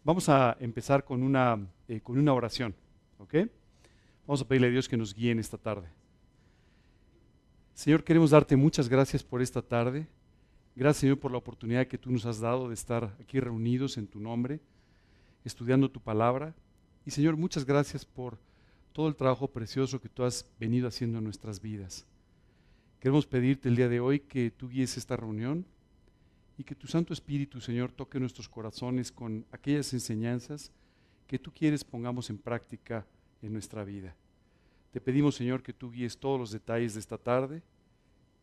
Vamos a empezar con una oración, ¿ok? Vamos a pedirle a Dios que nos guíe en esta tarde. Señor, queremos darte muchas gracias por esta tarde. Gracias, Señor, por la oportunidad que tú nos has dado de estar aquí reunidos en tu nombre, estudiando tu palabra. Y, Señor, muchas gracias por todo el trabajo precioso que tú has venido haciendo en nuestras vidas. Queremos pedirte el día de hoy que tú guíes esta reunión y que tu Santo Espíritu, Señor, toque nuestros corazones con aquellas enseñanzas que tú quieres pongamos en práctica en nuestra vida. Te pedimos, Señor, que tú guíes todos los detalles de esta tarde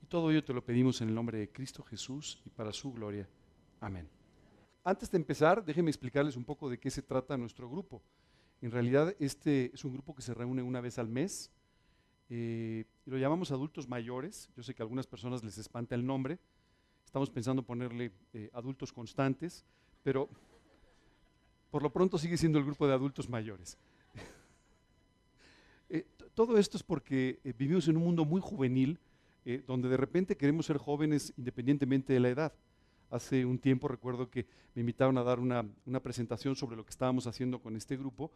y todo ello te lo pedimos en el nombre de Cristo Jesús y para su gloria. Amén. Antes de empezar, déjenme explicarles un poco de qué se trata nuestro grupo. En realidad, este es un grupo que se reúne una vez al mes y lo llamamos adultos mayores. Yo sé que a algunas personas les espanta el nombre. Estamos pensando ponerle adultos constantes, pero por lo pronto sigue siendo el grupo de adultos mayores. Todo esto es porque vivimos en un mundo muy juvenil, donde de repente queremos ser jóvenes independientemente de la edad. Hace un tiempo recuerdo que me invitaron a dar una presentación sobre lo que estábamos haciendo con este grupo,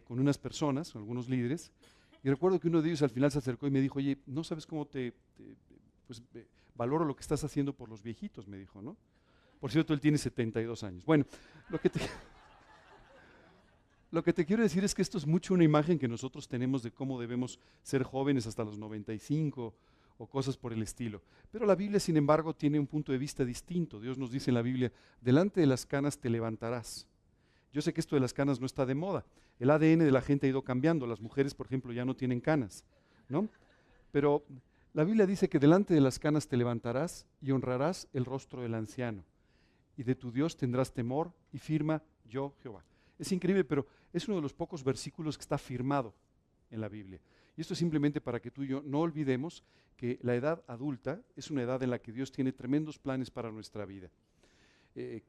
con unas personas, con algunos líderes, y recuerdo que uno de ellos al final se acercó y me dijo, oye, ¿no sabes cómo pues, valoro lo que estás haciendo por los viejitos? Me dijo, ¿no? Por cierto, él tiene 72 años. Bueno, lo que te... Lo que te quiero decir es que esto es mucho una imagen que nosotros tenemos de cómo debemos ser jóvenes hasta los 95 o cosas por el estilo. Pero la Biblia, sin embargo, tiene un punto de vista distinto. Dios nos dice en la Biblia, delante de las canas te levantarás. Yo sé que esto de las canas no está de moda. El ADN de la gente ha ido cambiando. Las mujeres, por ejemplo, ya no tienen canas, ¿no? Pero la Biblia dice que delante de las canas te levantarás y honrarás el rostro del anciano. Y de tu Dios tendrás temor y firma yo Jehová. Es increíble, pero es uno de los pocos versículos que está firmado en la Biblia. Y esto es simplemente para que tú y yo no olvidemos que la edad adulta es una edad en la que Dios tiene tremendos planes para nuestra vida.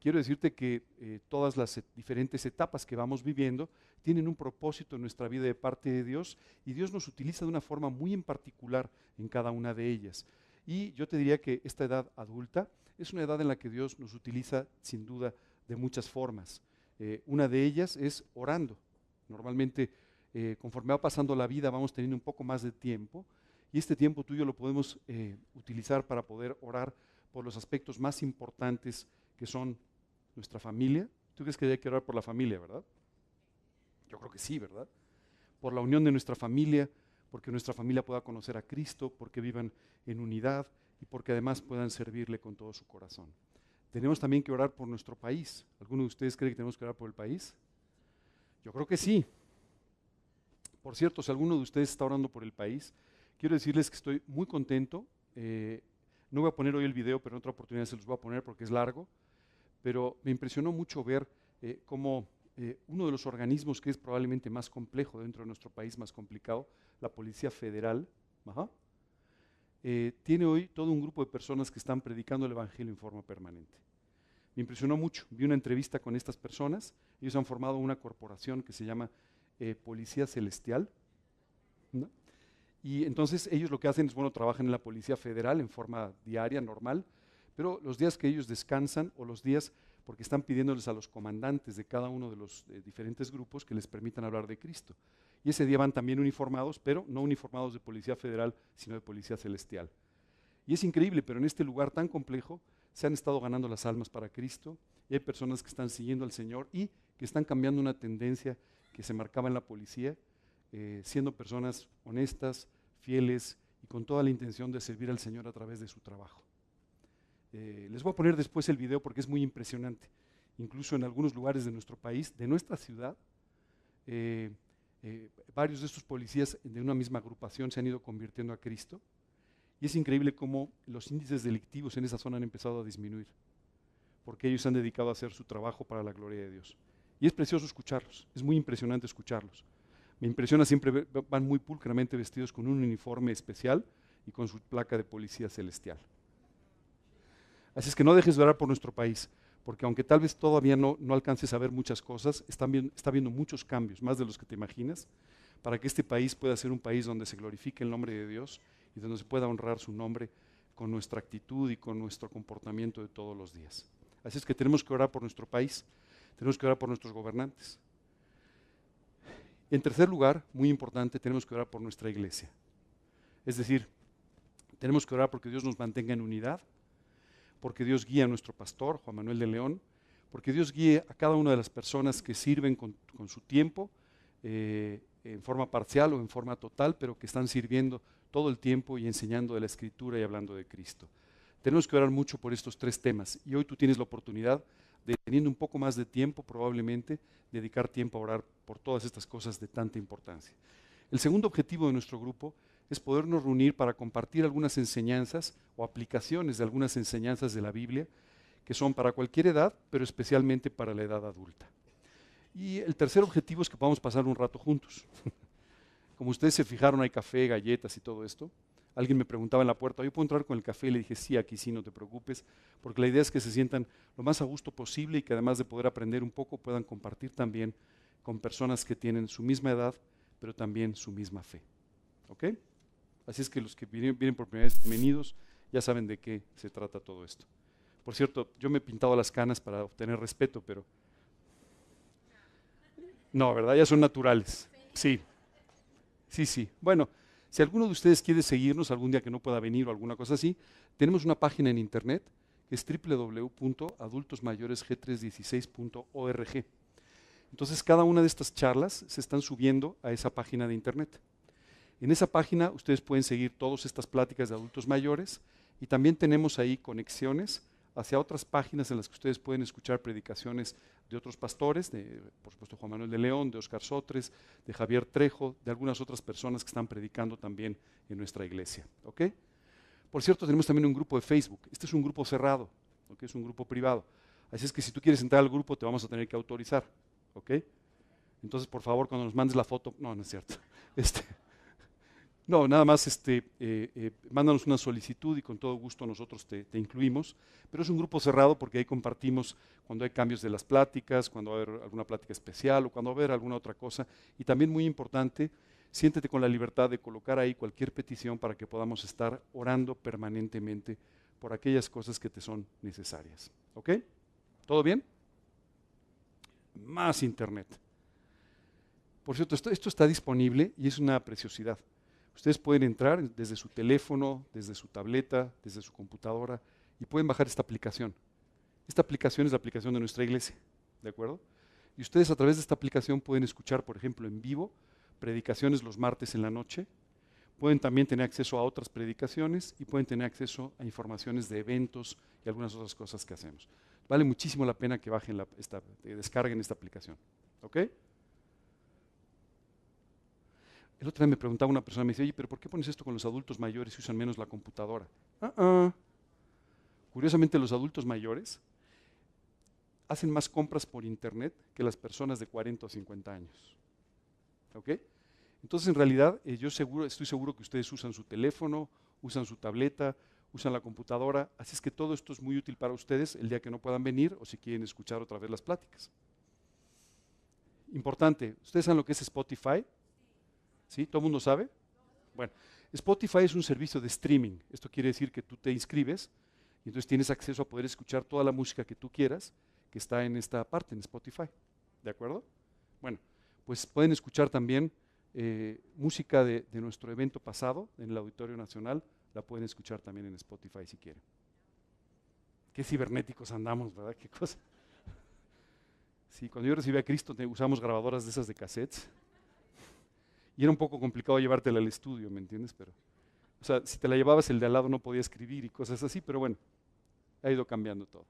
Quiero decirte que todas las diferentes etapas que vamos viviendo tienen un propósito en nuestra vida de parte de Dios y Dios nos utiliza de una forma muy en particular en cada una de ellas. Y yo te diría que esta edad adulta es una edad en la que Dios nos utiliza sin duda de muchas formas. Una de ellas es orando. Normalmente, conforme va pasando la vida, vamos teniendo un poco más de tiempo y este tiempo tú y yo lo podemos utilizar para poder orar por los aspectos más importantes que son nuestra familia. ¿Tú crees que hay que orar por la familia, verdad? Yo creo que sí, ¿verdad? Por la unión de nuestra familia, porque nuestra familia pueda conocer a Cristo, porque vivan en unidad y porque además puedan servirle con todo su corazón. Tenemos también que orar por nuestro país. ¿Alguno de ustedes cree que tenemos que orar por el país? Yo creo que sí. Por cierto, si alguno de ustedes está orando por el país, quiero decirles que estoy muy contento. No voy a poner hoy el video, pero en otra oportunidad se los voy a poner porque es largo. Pero me impresionó mucho ver cómo uno de los organismos que es probablemente más complejo dentro de nuestro país, más complicado, la Policía Federal, tiene hoy todo un grupo de personas que están predicando el Evangelio en forma permanente. Me impresionó mucho, vi una entrevista con estas personas, ellos han formado una corporación que se llama Policía Celestial, ¿no? Y entonces ellos lo que hacen es, bueno, trabajan en la Policía Federal en forma diaria, normal, pero los días que ellos descansan o los días porque están pidiéndoles a los comandantes de cada uno de los diferentes grupos que les permitan hablar de Cristo. Y ese día van también uniformados, pero no uniformados de Policía Federal, sino de Policía Celestial. Y es increíble, pero en este lugar tan complejo se han estado ganando las almas para Cristo y hay personas que están siguiendo al Señor y que están cambiando una tendencia que se marcaba en la policía, siendo personas honestas, fieles y con toda la intención de servir al Señor a través de su trabajo. Les voy a poner después el video porque es muy impresionante. Incluso en algunos lugares de nuestro país, de nuestra ciudad, varios de estos policías de una misma agrupación se han ido convirtiendo a Cristo. Y es increíble cómo los índices delictivos en esa zona han empezado a disminuir, porque ellos se han dedicado a hacer su trabajo para la gloria de Dios. Y es precioso escucharlos, es muy impresionante escucharlos. Me impresiona siempre, van muy pulcramente vestidos con un uniforme especial y con su placa de policía celestial. Así es que no dejes de orar por nuestro país, porque aunque tal vez todavía no alcances a ver muchas cosas, está habiendo muchos cambios, más de los que te imaginas, para que este país pueda ser un país donde se glorifique el nombre de Dios y donde se pueda honrar su nombre con nuestra actitud y con nuestro comportamiento de todos los días. Así es que tenemos que orar por nuestro país. Tenemos que orar por nuestros gobernantes. En tercer lugar, muy importante, tenemos que orar por nuestra iglesia. Es decir, tenemos que orar porque Dios nos mantenga en unidad, porque Dios guíe a nuestro pastor, Juan Manuel de León, porque Dios guíe a cada una de las personas que sirven con su tiempo, en forma parcial o en forma total, pero que están sirviendo todo el tiempo y enseñando de la Escritura y hablando de Cristo. Tenemos que orar mucho por estos tres temas y hoy tú tienes la oportunidad de, teniendo un poco más de tiempo probablemente, dedicar tiempo a orar por todas estas cosas de tanta importancia. El segundo objetivo de nuestro grupo es podernos reunir para compartir algunas enseñanzas o aplicaciones de algunas enseñanzas de la Biblia que son para cualquier edad, pero especialmente para la edad adulta. Y el tercer objetivo es que podamos pasar un rato juntos. Como ustedes se fijaron, hay café, galletas y todo esto. Alguien me preguntaba en la puerta, ¿yo puedo entrar con el café? Y le dije, sí, aquí sí, no te preocupes, porque la idea es que se sientan lo más a gusto posible y que además de poder aprender un poco, puedan compartir también con personas que tienen su misma edad, pero también su misma fe. ¿Ok? Así es que los que vienen por primera vez, bienvenidos, ya saben de qué se trata todo esto. Por cierto, yo me he pintado las canas para obtener respeto, pero no, ¿verdad? Ya son naturales. Sí, sí, sí. Bueno, si alguno de ustedes quiere seguirnos algún día que no pueda venir o alguna cosa así, tenemos una página en internet que es www.adultosmayoresg316.org. Entonces, cada una de estas charlas se están subiendo a esa página de internet. En esa página ustedes pueden seguir todas estas pláticas de adultos mayores y también tenemos ahí conexiones hacia otras páginas en las que ustedes pueden escuchar predicaciones de otros pastores, de, por supuesto, Juan Manuel de León, de Oscar Sotres, de Javier Trejo, de algunas otras personas que están predicando también en nuestra iglesia. ¿Ok? Por cierto, tenemos también un grupo de Facebook. Este es un grupo cerrado, ¿ok? Es un grupo privado. Así es que si tú quieres entrar al grupo te vamos a tener que autorizar. ¿Ok? Entonces, por favor, cuando nos mandes la foto, no, no es cierto. No, nada más mándanos una solicitud y con todo gusto nosotros te incluimos, pero es un grupo cerrado porque ahí compartimos cuando hay cambios de las pláticas, cuando va a haber alguna plática especial o cuando va a haber alguna otra cosa. Y también muy importante, siéntete con la libertad de colocar ahí cualquier petición para que podamos estar orando permanentemente por aquellas cosas que te son necesarias. ¿Ok? ¿Todo bien? Más internet. Por cierto, esto está disponible y es una preciosidad. Ustedes pueden entrar desde su teléfono, desde su tableta, desde su computadora y pueden bajar esta aplicación. Esta aplicación es la aplicación de nuestra iglesia, ¿de acuerdo? Y ustedes a través de esta aplicación pueden escuchar, por ejemplo, en vivo, predicaciones los martes en la noche. Pueden también tener acceso a otras predicaciones y pueden tener acceso a informaciones de eventos y algunas otras cosas que hacemos. Vale muchísimo la pena que bajen descarguen esta aplicación. ¿Ok? El otro día me preguntaba una persona, me dice, oye, pero ¿por qué pones esto con los adultos mayores y usan menos la computadora? Curiosamente, los adultos mayores hacen más compras por internet que las personas de 40 o 50 años. ¿Ok? Entonces, en realidad, estoy seguro que ustedes usan su teléfono, usan su tableta, usan la computadora, así es que todo esto es muy útil para ustedes el día que no puedan venir o si quieren escuchar otra vez las pláticas. Importante, ¿ustedes saben lo que es Spotify? ¿Sí? ¿Todo el mundo sabe? Bueno, Spotify es un servicio de streaming. Esto quiere decir que tú te inscribes y entonces tienes acceso a poder escuchar toda la música que tú quieras que está en esta parte, en Spotify. ¿De acuerdo? Bueno, pues pueden escuchar también música de nuestro evento pasado en el Auditorio Nacional. La pueden escuchar también en Spotify si quieren. Qué cibernéticos andamos, ¿verdad? Qué cosa. Sí, cuando yo recibí a Cristo usamos grabadoras de esas de cassettes. Y era un poco complicado llevártela al estudio, ¿me entiendes? Pero, o sea, si te la llevabas el de al lado no podía escribir y cosas así, pero bueno, ha ido cambiando todo.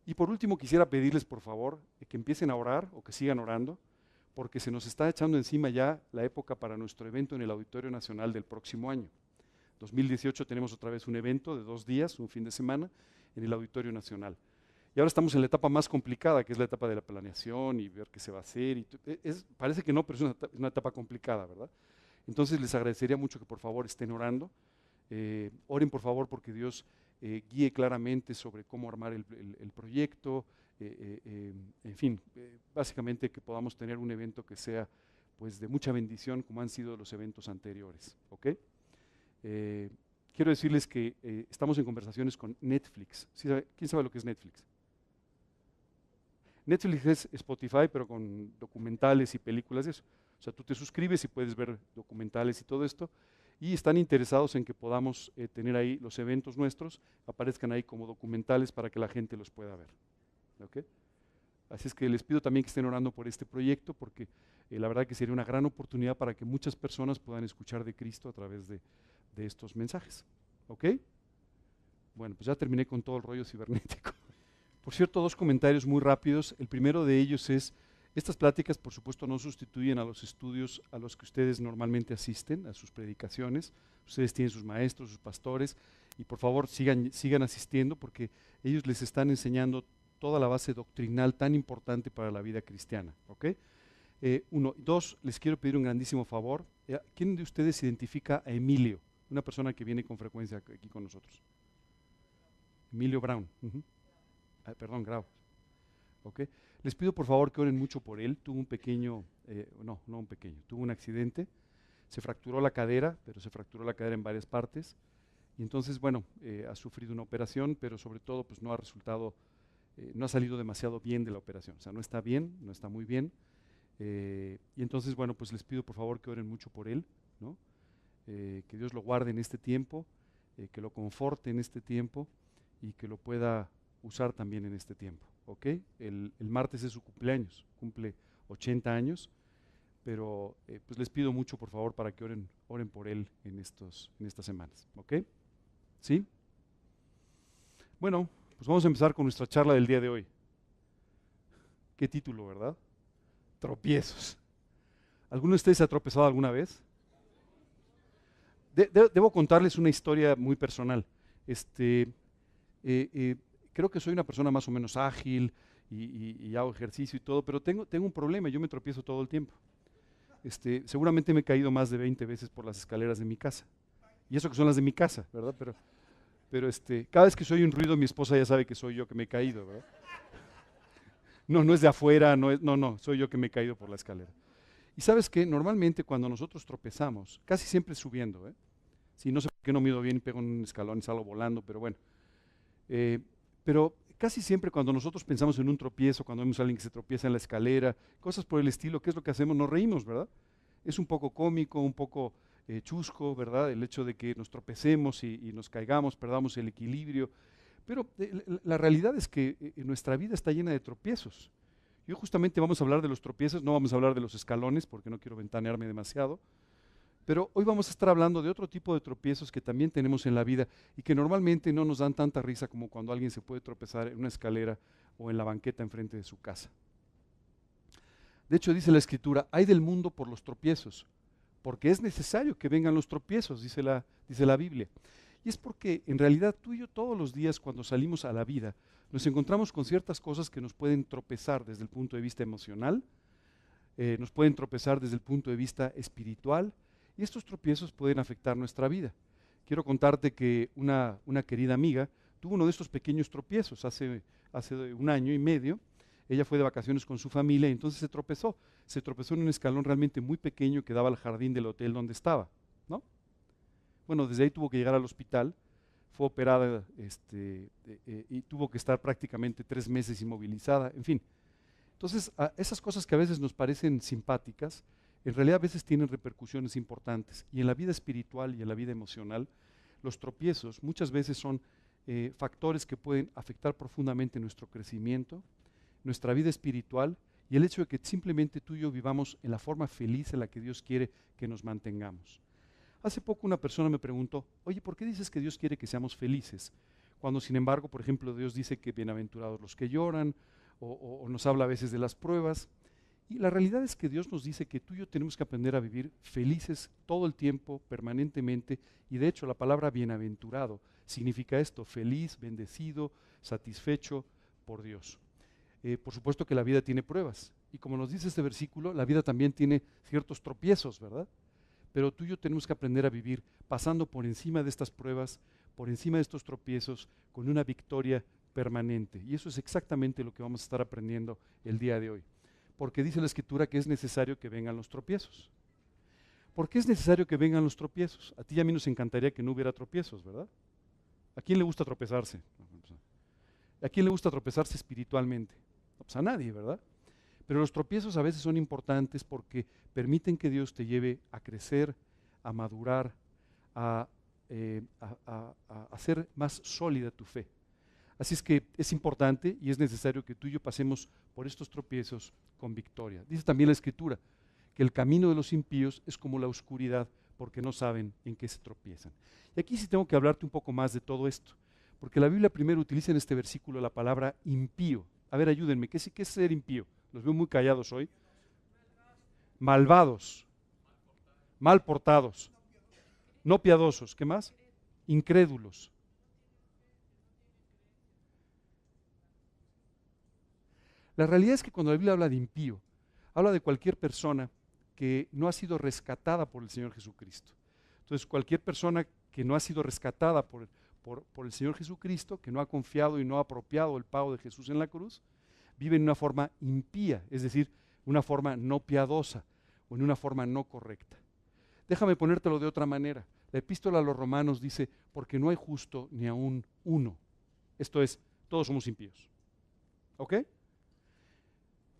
Y por último quisiera pedirles por favor que empiecen a orar o que sigan orando, porque se nos está echando encima ya la época para nuestro evento en el Auditorio Nacional del próximo año. 2018 tenemos otra vez un evento de 2 días, un fin de semana, en el Auditorio Nacional. Y ahora estamos en la etapa más complicada, que es la etapa de la planeación y ver qué se va a hacer. Parece que no, pero es una etapa complicada, ¿verdad? Entonces les agradecería mucho que por favor estén orando. Oren por favor porque Dios guíe claramente sobre cómo armar el proyecto. En fin, básicamente que podamos tener un evento que sea pues de mucha bendición como han sido los eventos anteriores. ¿Ok? Quiero decirles que estamos en conversaciones con Netflix. ¿Sí sabe? ¿Quién sabe lo que es Netflix? Netflix es Spotify, pero con documentales y películas y eso. O sea, tú te suscribes y puedes ver documentales y todo esto. Y están interesados en que podamos tener ahí los eventos nuestros, aparezcan ahí como documentales para que la gente los pueda ver. ¿Ok? Así es que les pido también que estén orando por este proyecto, porque la verdad que sería una gran oportunidad para que muchas personas puedan escuchar de Cristo a través de estos mensajes. ¿Ok? Bueno, pues ya terminé con todo el rollo cibernético. Por cierto, dos comentarios muy rápidos. El primero de ellos es, estas pláticas por supuesto no sustituyen a los estudios a los que ustedes normalmente asisten, a sus predicaciones. Ustedes tienen sus maestros, sus pastores, y por favor sigan asistiendo porque ellos les están enseñando toda la base doctrinal tan importante para la vida cristiana. ¿Ok? Uno. Dos, les quiero pedir un grandísimo favor. ¿Quién de ustedes identifica a Emilio? Una persona que viene con frecuencia aquí con nosotros. Emilio Brown. Perdón, Grau. ¿Ok? Les pido por favor que oren mucho por él. Tuvo un pequeño, no un pequeño, tuvo un accidente. Se fracturó la cadera, pero se fracturó la cadera en varias partes. Y entonces, bueno, ha sufrido una operación, pero sobre todo pues no ha resultado, no ha salido demasiado bien de la operación. O sea, no está bien, no está muy bien. Y entonces, bueno, pues les pido por favor que oren mucho por él, ¿no? Que Dios lo guarde en este tiempo, que lo conforte en este tiempo y que lo pueda usar también en este tiempo, ¿ok? El martes es su cumpleaños, cumple 80 años, pero pues les pido mucho por favor para que oren por él en estas semanas, ¿ok? ¿Sí? Bueno, pues vamos a empezar con nuestra charla del día de hoy. ¿Qué título, verdad? Tropiezos. ¿Alguno de ustedes se ha tropezado alguna vez? Debo contarles una historia muy personal. Creo que soy una persona más o menos ágil y hago ejercicio y todo, pero tengo un problema, yo me tropiezo todo el tiempo. Seguramente me he caído más de 20 veces por las escaleras de mi casa. Y eso que son las de mi casa, ¿verdad? Pero cada vez que soy un ruido, mi esposa ya sabe que soy yo que me he caído, ¿verdad? No es de afuera, no, soy yo que me he caído por la escalera. Y sabes que normalmente cuando nosotros tropezamos, casi siempre subiendo, si no sé por qué no mido bien y pego en un escalón y salgo volando, pero bueno. Pero casi siempre cuando nosotros pensamos en un tropiezo, cuando vemos a alguien que se tropieza en la escalera, cosas por el estilo, ¿qué es lo que hacemos? Nos reímos, ¿verdad? Es un poco cómico, un poco chusco, ¿verdad? El hecho de que nos tropecemos y nos caigamos, perdamos el equilibrio. Pero la realidad es que nuestra vida está llena de tropiezos. Yo justamente vamos a hablar de los tropiezos, no vamos a hablar de los escalones porque no quiero ventanearme demasiado. Pero hoy vamos a estar hablando de otro tipo de tropiezos que también tenemos en la vida y que normalmente no nos dan tanta risa como cuando alguien se puede tropezar en una escalera o en la banqueta enfrente de su casa. De hecho, dice la Escritura, hay del mundo por los tropiezos, porque es necesario que vengan los tropiezos, dice la Biblia. Y es porque en realidad tú y yo todos los días cuando salimos a la vida nos encontramos con ciertas cosas que nos pueden tropezar desde el punto de vista emocional, nos pueden tropezar desde el punto de vista espiritual, y estos tropiezos pueden afectar nuestra vida. Quiero contarte que una querida amiga tuvo uno de estos pequeños tropiezos hace 1 año y medio. Ella fue de vacaciones con su familia y entonces se tropezó. Se tropezó en un escalón realmente muy pequeño que daba al jardín del hotel donde estaba, ¿no? Bueno, desde ahí tuvo que llegar al hospital, fue operada y tuvo que estar prácticamente 3 meses inmovilizada, en fin. Entonces, esas cosas que a veces nos parecen simpáticas, en realidad a veces tienen repercusiones importantes. Y en la vida espiritual y en la vida emocional, los tropiezos muchas veces son factores que pueden afectar profundamente nuestro crecimiento, nuestra vida espiritual y el hecho de que simplemente tú y yo vivamos en la forma feliz en la que Dios quiere que nos mantengamos. Hace poco una persona me preguntó, oye, ¿por qué dices que Dios quiere que seamos felices? Cuando sin embargo, por ejemplo, Dios dice que bienaventurados los que lloran, o nos habla a veces de las pruebas. Y la realidad es que Dios nos dice que tú y yo tenemos que aprender a vivir felices todo el tiempo, permanentemente, y de hecho la palabra bienaventurado significa esto, feliz, bendecido, satisfecho por Dios. Por supuesto que la vida tiene pruebas, y como nos dice este versículo, la vida también tiene ciertos tropiezos, ¿verdad? Pero tú y yo tenemos que aprender a vivir pasando por encima de estas pruebas, por encima de estos tropiezos, con una victoria permanente. Y eso es exactamente lo que vamos a estar aprendiendo el día de hoy. Porque dice la Escritura que es necesario que vengan los tropiezos. ¿Por qué es necesario que vengan los tropiezos? A ti y a mí nos encantaría que no hubiera tropiezos, ¿verdad? ¿A quién le gusta tropezarse? ¿A quién le gusta tropezarse espiritualmente? No, pues a nadie, ¿verdad? Pero los tropiezos a veces son importantes porque permiten que Dios te lleve a crecer, a madurar, a, a hacer más sólida tu fe. Así es que es importante y es necesario que tú y yo pasemos por estos tropiezos con victoria. Dice también la Escritura que el camino de los impíos es como la oscuridad porque no saben en qué se tropiezan. Y aquí sí tengo que hablarte un poco más de todo esto, porque la Biblia primero utiliza en este versículo la palabra impío. A ver, ayúdenme, ¿qué es ser impío? Los veo muy callados hoy. Malvados, mal portados, no piadosos, ¿qué más? Incrédulos. La realidad es que cuando la Biblia habla de impío, habla de cualquier persona que no ha sido rescatada por el Señor Jesucristo. Entonces, cualquier persona que no ha sido rescatada por el Señor Jesucristo, que no ha confiado y no ha apropiado el pago de Jesús en la cruz, vive en una forma impía, es decir, una forma no piadosa o en una forma no correcta. Déjame ponértelo de otra manera. La epístola a los Romanos dice, porque no hay justo ni aún uno. Esto es, todos somos impíos. ¿Ok?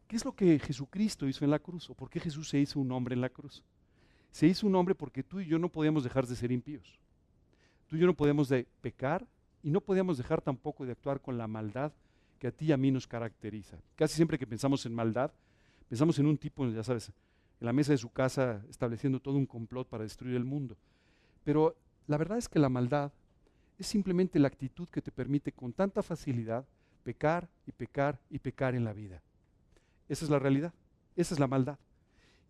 ¿Qué es lo que Jesucristo hizo en la cruz? ¿O por qué Jesús se hizo un hombre en la cruz? Se hizo un hombre porque tú y yo no podíamos dejar de ser impíos. Tú y yo no podíamos de pecar y no podíamos dejar tampoco de actuar con la maldad que a ti y a mí nos caracteriza. Casi siempre que pensamos en maldad, pensamos en un tipo, ya sabes, en la mesa de su casa estableciendo todo un complot para destruir el mundo. Pero la verdad es que la maldad es simplemente la actitud que te permite con tanta facilidad pecar y pecar y pecar en la vida. Esa es la realidad, esa es la maldad.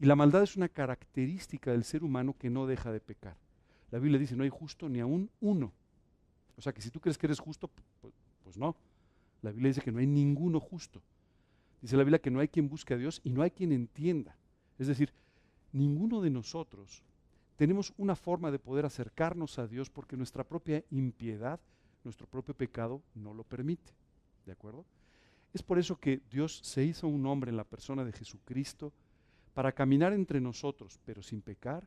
Y la maldad es una característica del ser humano que no deja de pecar. La Biblia dice, no hay justo ni aún uno. O sea que si tú crees que eres justo, pues no. La Biblia dice que no hay ninguno justo. Dice la Biblia que no hay quien busque a Dios y no hay quien entienda. Es decir, ninguno de nosotros tenemos una forma de poder acercarnos a Dios porque nuestra propia impiedad, nuestro propio pecado no lo permite. ¿De acuerdo? Es por eso que Dios se hizo un hombre en la persona de Jesucristo para caminar entre nosotros, pero sin pecar,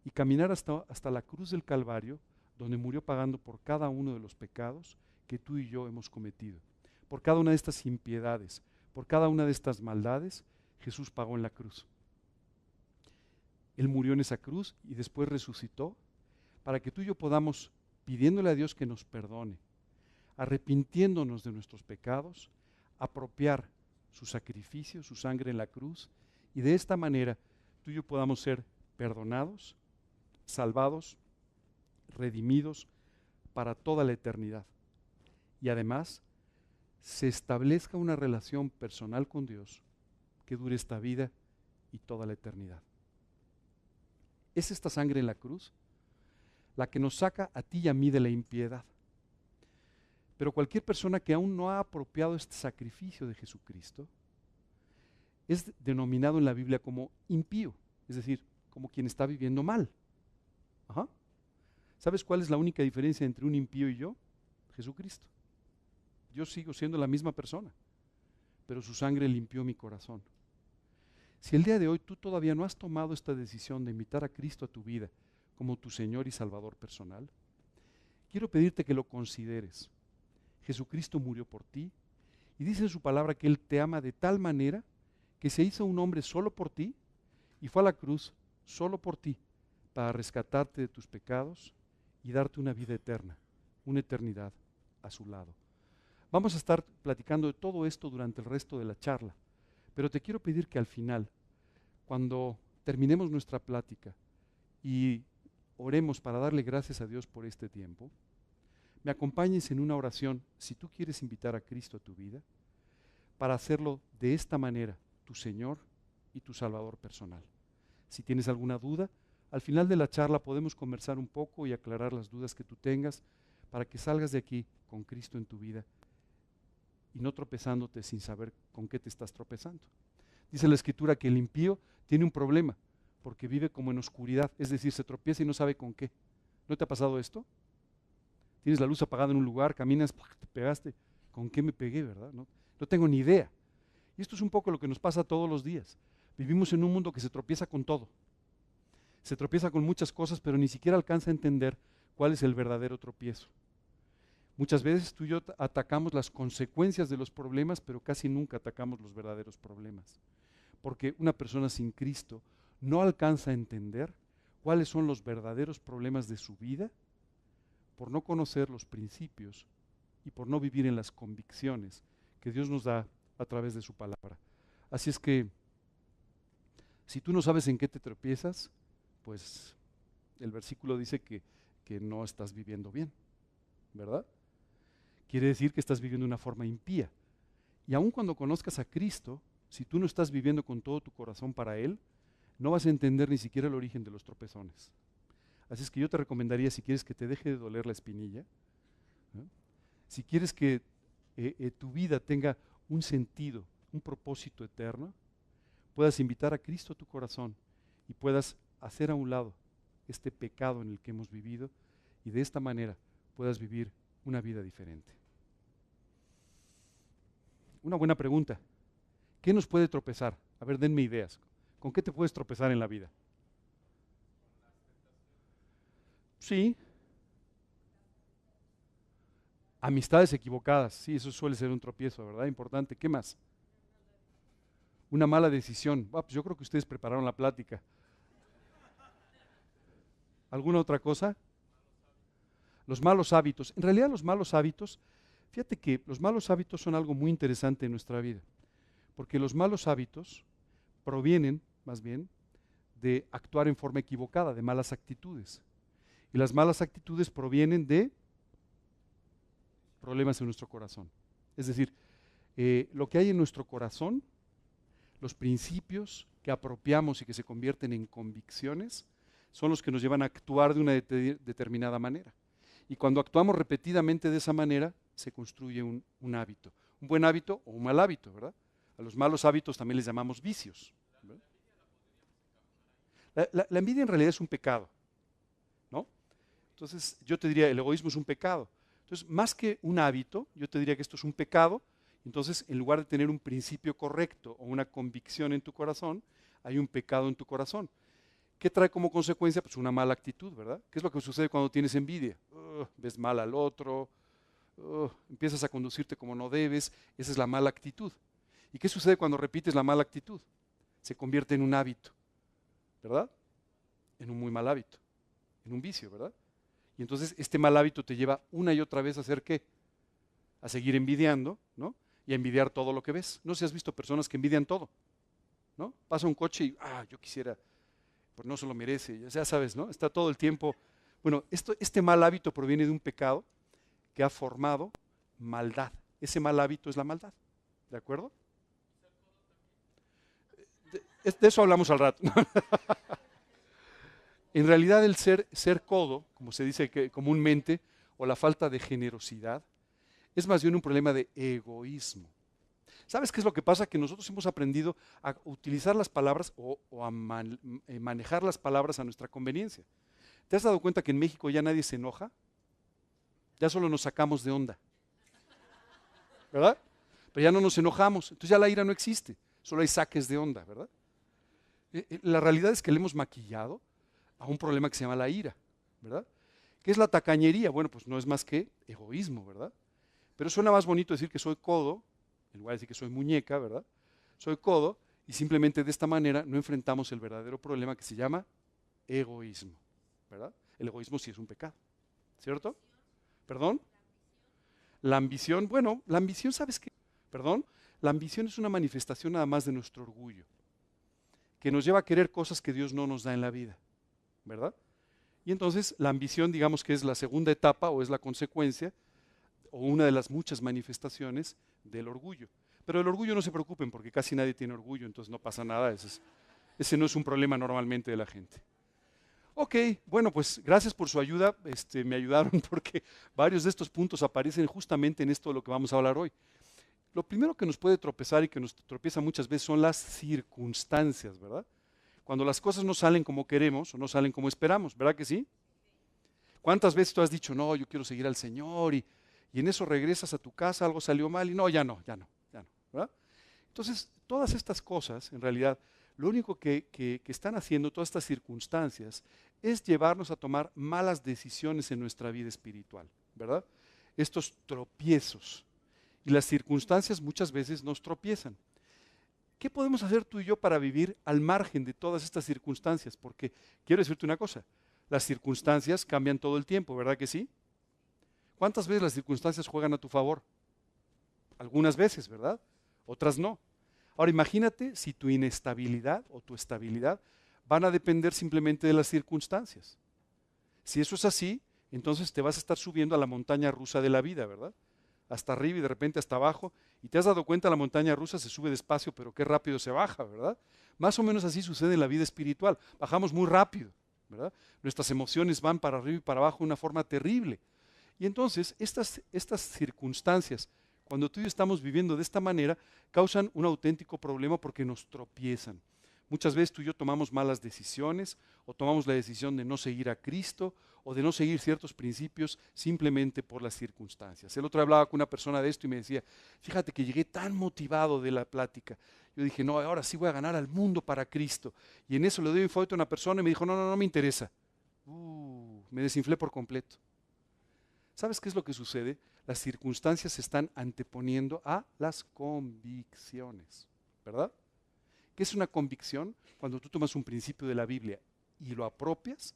y caminar hasta la cruz del Calvario, donde murió pagando por cada uno de los pecados que tú y yo hemos cometido. Por cada una de estas impiedades, por cada una de estas maldades, Jesús pagó en la cruz. Él murió en esa cruz y después resucitó para que tú y yo podamos, pidiéndole a Dios que nos perdone, arrepintiéndonos de nuestros pecados, apropiar su sacrificio, su sangre en la cruz, y de esta manera tú y yo podamos ser perdonados, salvados, redimidos para toda la eternidad. Y además, se establezca una relación personal con Dios que dure esta vida y toda la eternidad. Es esta sangre en la cruz la que nos saca a ti y a mí de la impiedad. Pero cualquier persona que aún no ha apropiado este sacrificio de Jesucristo es denominado en la Biblia como impío, es decir, como quien está viviendo mal. Ajá. ¿Sabes cuál es la única diferencia entre un impío y yo? Jesucristo. Yo sigo siendo la misma persona, pero su sangre limpió mi corazón. Si el día de hoy tú todavía no has tomado esta decisión de invitar a Cristo a tu vida como tu Señor y Salvador personal, quiero pedirte que lo consideres. Jesucristo murió por ti y dice en su palabra que Él te ama de tal manera que se hizo un hombre solo por ti y fue a la cruz solo por ti para rescatarte de tus pecados y darte una vida eterna, una eternidad a su lado. Vamos a estar platicando de todo esto durante el resto de la charla, pero te quiero pedir que al final, cuando terminemos nuestra plática y oremos para darle gracias a Dios por este tiempo, me acompañes en una oración, si tú quieres invitar a Cristo a tu vida, para hacerlo de esta manera, tu Señor y tu Salvador personal. Si tienes alguna duda, al final de la charla podemos conversar un poco y aclarar las dudas que tú tengas para que salgas de aquí con Cristo en tu vida y no tropezándote sin saber con qué te estás tropezando. Dice la Escritura que el impío tiene un problema porque vive como en oscuridad, es decir, se tropieza y no sabe con qué. ¿No te ha pasado esto? Tienes la luz apagada en un lugar, caminas, te pegaste. ¿Con qué me pegué, verdad? No tengo ni idea. Y esto es un poco lo que nos pasa todos los días. Vivimos en un mundo que se tropieza con todo. Se tropieza con muchas cosas, pero ni siquiera alcanza a entender cuál es el verdadero tropiezo. Muchas veces tú y yo atacamos las consecuencias de los problemas, pero casi nunca atacamos los verdaderos problemas. Porque una persona sin Cristo no alcanza a entender cuáles son los verdaderos problemas de su vida por no conocer los principios y por no vivir en las convicciones que Dios nos da a través de su palabra. Así es que, si tú no sabes en qué te tropiezas, pues el versículo dice que no estás viviendo bien, ¿verdad? Quiere decir que estás viviendo de una forma impía. Y aun cuando conozcas a Cristo, si tú no estás viviendo con todo tu corazón para Él, no vas a entender ni siquiera el origen de los tropezones. Así es que yo te recomendaría, si quieres que te deje de doler la espinilla, ¿no? Si quieres que tu vida tenga un sentido, un propósito eterno, puedas invitar a Cristo a tu corazón y puedas hacer a un lado este pecado en el que hemos vivido y de esta manera puedas vivir una vida diferente. Una buena pregunta. ¿Qué nos puede tropezar? A ver, denme ideas. ¿Con qué te puedes tropezar en la vida? Sí. Amistades equivocadas. Sí, eso suele ser un tropiezo, ¿verdad? Importante. ¿Qué más? Una mala decisión. Pues yo creo que ustedes prepararon la plática. ¿Alguna otra cosa? Los malos hábitos. En realidad los malos hábitos, fíjate que los malos hábitos son algo muy interesante en nuestra vida, porque los malos hábitos provienen, más bien, de actuar en forma equivocada, de malas actitudes. Y las malas actitudes provienen de problemas en nuestro corazón. Es decir, lo que hay en nuestro corazón, los principios que apropiamos y que se convierten en convicciones, son los que nos llevan a actuar de una determinada manera. Y cuando actuamos repetidamente de esa manera, se construye un hábito. Un buen hábito o un mal hábito, ¿verdad? A los malos hábitos también les llamamos vicios. La envidia en realidad es un pecado, ¿no? Entonces yo te diría, el egoísmo es un pecado. Entonces, más que un hábito, yo te diría que esto es un pecado. Entonces, en lugar de tener un principio correcto o una convicción en tu corazón, hay un pecado en tu corazón. ¿Qué trae como consecuencia? Pues una mala actitud, ¿verdad? ¿Qué es lo que sucede cuando tienes envidia? Ves mal al otro, empiezas a conducirte como no debes, esa es la mala actitud. ¿Y qué sucede cuando repites la mala actitud? Se convierte en un hábito, ¿verdad? En un muy mal hábito, en un vicio, ¿verdad? Y entonces este mal hábito te lleva una y otra vez a hacer ¿qué? A seguir envidiando, ¿no? Y a envidiar todo lo que ves. No sé si has visto personas que envidian todo, ¿no? Pasa un coche y, yo quisiera, pues no se lo merece, ya sabes, ¿no? Está todo el tiempo. Bueno, este mal hábito proviene de un pecado que ha formado maldad. Ese mal hábito es la maldad, ¿de acuerdo? De eso hablamos al rato. En realidad el ser codo, como se dice comúnmente, o la falta de generosidad, es más bien un problema de egoísmo. ¿Sabes qué es lo que pasa? Que nosotros hemos aprendido a utilizar las palabras o a manejar las palabras a nuestra conveniencia. ¿Te has dado cuenta que en México ya nadie se enoja? Ya solo nos sacamos de onda, ¿verdad? Pero ya no nos enojamos, entonces ya la ira no existe, solo hay saques de onda, ¿verdad? La realidad es que le hemos maquillado a un problema que se llama la ira, ¿verdad? ¿Qué es la tacañería? Bueno, pues no es más que egoísmo, ¿verdad? Pero suena más bonito decir que soy codo, en lugar de decir que soy muñeca, ¿verdad? Soy codo, y simplemente de esta manera no enfrentamos el verdadero problema que se llama egoísmo, ¿verdad? El egoísmo sí es un pecado, ¿cierto? ¿Perdón? La ambición, bueno, la ambición, ¿sabes qué? Perdón, la ambición es una manifestación nada más de nuestro orgullo, que nos lleva a querer cosas que Dios no nos da en la vida, ¿verdad? Y entonces la ambición, digamos que es la segunda etapa o es la consecuencia o una de las muchas manifestaciones del orgullo. Pero el orgullo no se preocupen porque casi nadie tiene orgullo, entonces no pasa nada, ese no es un problema normalmente de la gente. Ok, bueno, pues gracias por su ayuda, me ayudaron porque varios de estos puntos aparecen justamente en esto de lo que vamos a hablar hoy. Lo primero que nos puede tropezar y que nos tropieza muchas veces son las circunstancias, ¿verdad? Cuando las cosas no salen como queremos o no salen como esperamos, ¿verdad que sí? ¿Cuántas veces tú has dicho, no, yo quiero seguir al Señor y en eso regresas a tu casa, algo salió mal y no, ya no, ¿verdad? Entonces, todas estas cosas, en realidad, lo único que están haciendo, todas estas circunstancias, es llevarnos a tomar malas decisiones en nuestra vida espiritual, ¿verdad? estos tropiezos. Y las circunstancias muchas veces nos tropiezan. ¿Qué podemos hacer tú y yo para vivir al margen de todas estas circunstancias? Porque quiero decirte una cosa, las circunstancias cambian todo el tiempo, ¿verdad que sí? ¿Cuántas veces las circunstancias juegan a tu favor? Algunas veces, ¿verdad? Otras no. Ahora imagínate si tu inestabilidad o tu estabilidad van a depender simplemente de las circunstancias. Si eso es así, entonces te vas a estar subiendo a la montaña rusa de la vida, ¿verdad? Hasta arriba y de repente hasta abajo. Y te has dado cuenta, la montaña rusa se sube despacio, pero qué rápido se baja, ¿verdad? Más o menos así sucede en la vida espiritual. Bajamos muy rápido, ¿verdad? Nuestras emociones van para arriba y para abajo de una forma terrible. Y entonces estas circunstancias, cuando tú y yo estamos viviendo de esta manera, causan un auténtico problema porque nos tropiezan. Muchas veces tú y yo tomamos malas decisiones o tomamos la decisión de no seguir a Cristo o de no seguir ciertos principios simplemente por las circunstancias. El otro día hablaba con una persona de esto y me decía, fíjate que llegué tan motivado de la plática. Yo dije, no, ahora sí voy a ganar al mundo para Cristo. Y en eso le doy un folleto a una persona y me dijo, no, no, no me interesa. Me desinflé por completo. ¿Sabes qué es lo que sucede? Las circunstancias se están anteponiendo a las convicciones, ¿verdad? ¿Qué es una convicción? Cuando tú tomas un principio de la Biblia y lo apropias,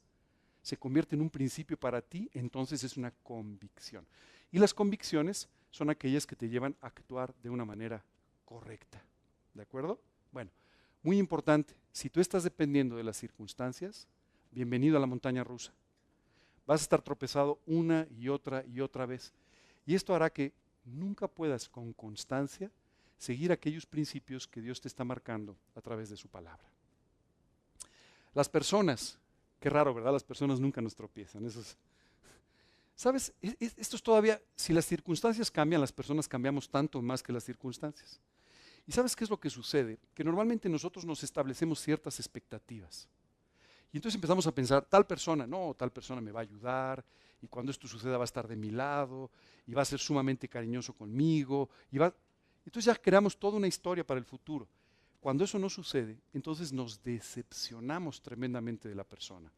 se convierte en un principio para ti, entonces es una convicción. Y las convicciones son aquellas que te llevan a actuar de una manera correcta. ¿De acuerdo? Bueno, muy importante, si tú estás dependiendo de las circunstancias, bienvenido a la montaña rusa. Vas a estar tropezado una y otra vez. Y esto hará que nunca puedas con constancia seguir aquellos principios que Dios te está marcando a través de su palabra. Las personas, qué raro, ¿verdad? Las personas nunca nos tropiezan. ¿Sabes? Esto es todavía, si las circunstancias cambian, las personas cambiamos tanto más que las circunstancias. ¿Y sabes qué es lo que sucede? Que normalmente nosotros nos establecemos ciertas expectativas. Y entonces empezamos a pensar, tal persona me va a ayudar, y cuando esto suceda va a estar de mi lado, y va a ser sumamente cariñoso conmigo, entonces ya creamos toda una historia para el futuro. Cuando eso no sucede, entonces nos decepcionamos tremendamente de la persona.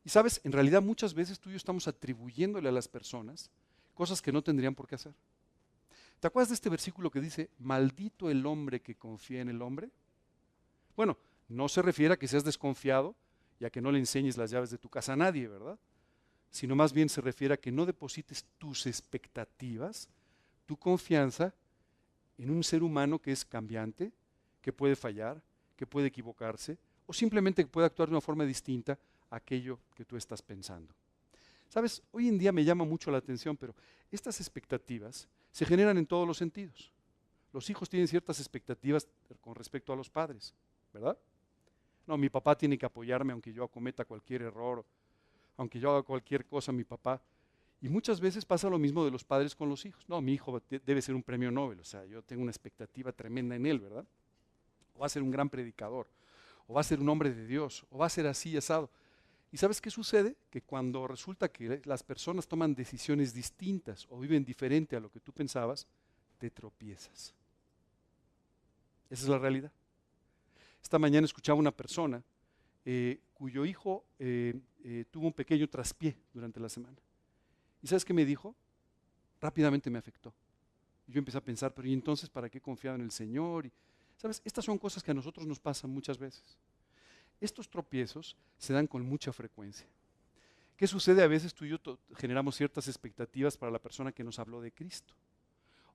Y sabes, en realidad muchas veces tú y yo estamos atribuyéndole a las personas cosas que no tendrían por qué hacer. ¿Te acuerdas de este versículo que dice, maldito el hombre que confía en el hombre? Bueno, no se refiere a que seas desconfiado y a que no le enseñes las llaves de tu casa a nadie, ¿verdad? Sino más bien se refiere a que no deposites tus expectativas, tu confianza en un ser humano que es cambiante, que puede fallar, que puede equivocarse, o simplemente que puede actuar de una forma distinta a aquello que tú estás pensando. Sabes, hoy en día me llama mucho la atención, pero estas expectativas se generan en todos los sentidos. Los hijos tienen ciertas expectativas con respecto a los padres, ¿verdad? No, mi papá tiene que apoyarme aunque yo cometa cualquier error, aunque yo haga cualquier cosa, mi papá. Y muchas veces pasa lo mismo de los padres con los hijos. No, mi hijo debe ser un premio Nobel, o sea, yo tengo una expectativa tremenda en él, ¿verdad? O va a ser un gran predicador, o va a ser un hombre de Dios, o va a ser así asado. ¿Y sabes qué sucede? Que cuando resulta que las personas toman decisiones distintas o viven diferente a lo que tú pensabas, te tropiezas. Esa es la realidad. Esta mañana escuchaba una persona cuyo hijo tuvo un pequeño traspié durante la semana. ¿Y sabes qué me dijo? Rápidamente me afectó. Y yo empecé a pensar, pero ¿y entonces para qué confiaba en el Señor? Y, ¿sabes? Estas son cosas que a nosotros nos pasan muchas veces. Estos tropiezos se dan con mucha frecuencia. ¿Qué sucede? A veces tú y yo generamos ciertas expectativas para la persona que nos habló de Cristo,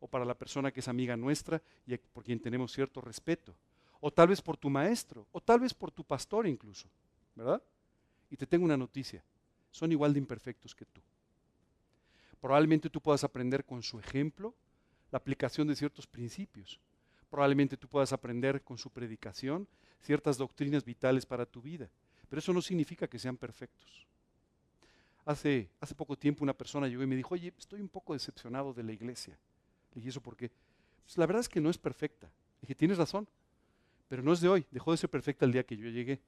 o para la persona que es amiga nuestra y por quien tenemos cierto respeto, o tal vez por tu maestro, o tal vez por tu pastor incluso, ¿verdad? Y te tengo una noticia, son igual de imperfectos que tú. Probablemente tú puedas aprender con su ejemplo la aplicación de ciertos principios. Probablemente tú puedas aprender con su predicación ciertas doctrinas vitales para tu vida, pero eso no significa que sean perfectos. Hace poco tiempo una persona llegó y me dijo, oye, estoy un poco decepcionado de la iglesia. Le dije, ¿eso por qué? Pues la verdad es que no es perfecta. Le dije, tienes razón, pero no es de hoy, dejó de ser perfecta el día que yo llegué.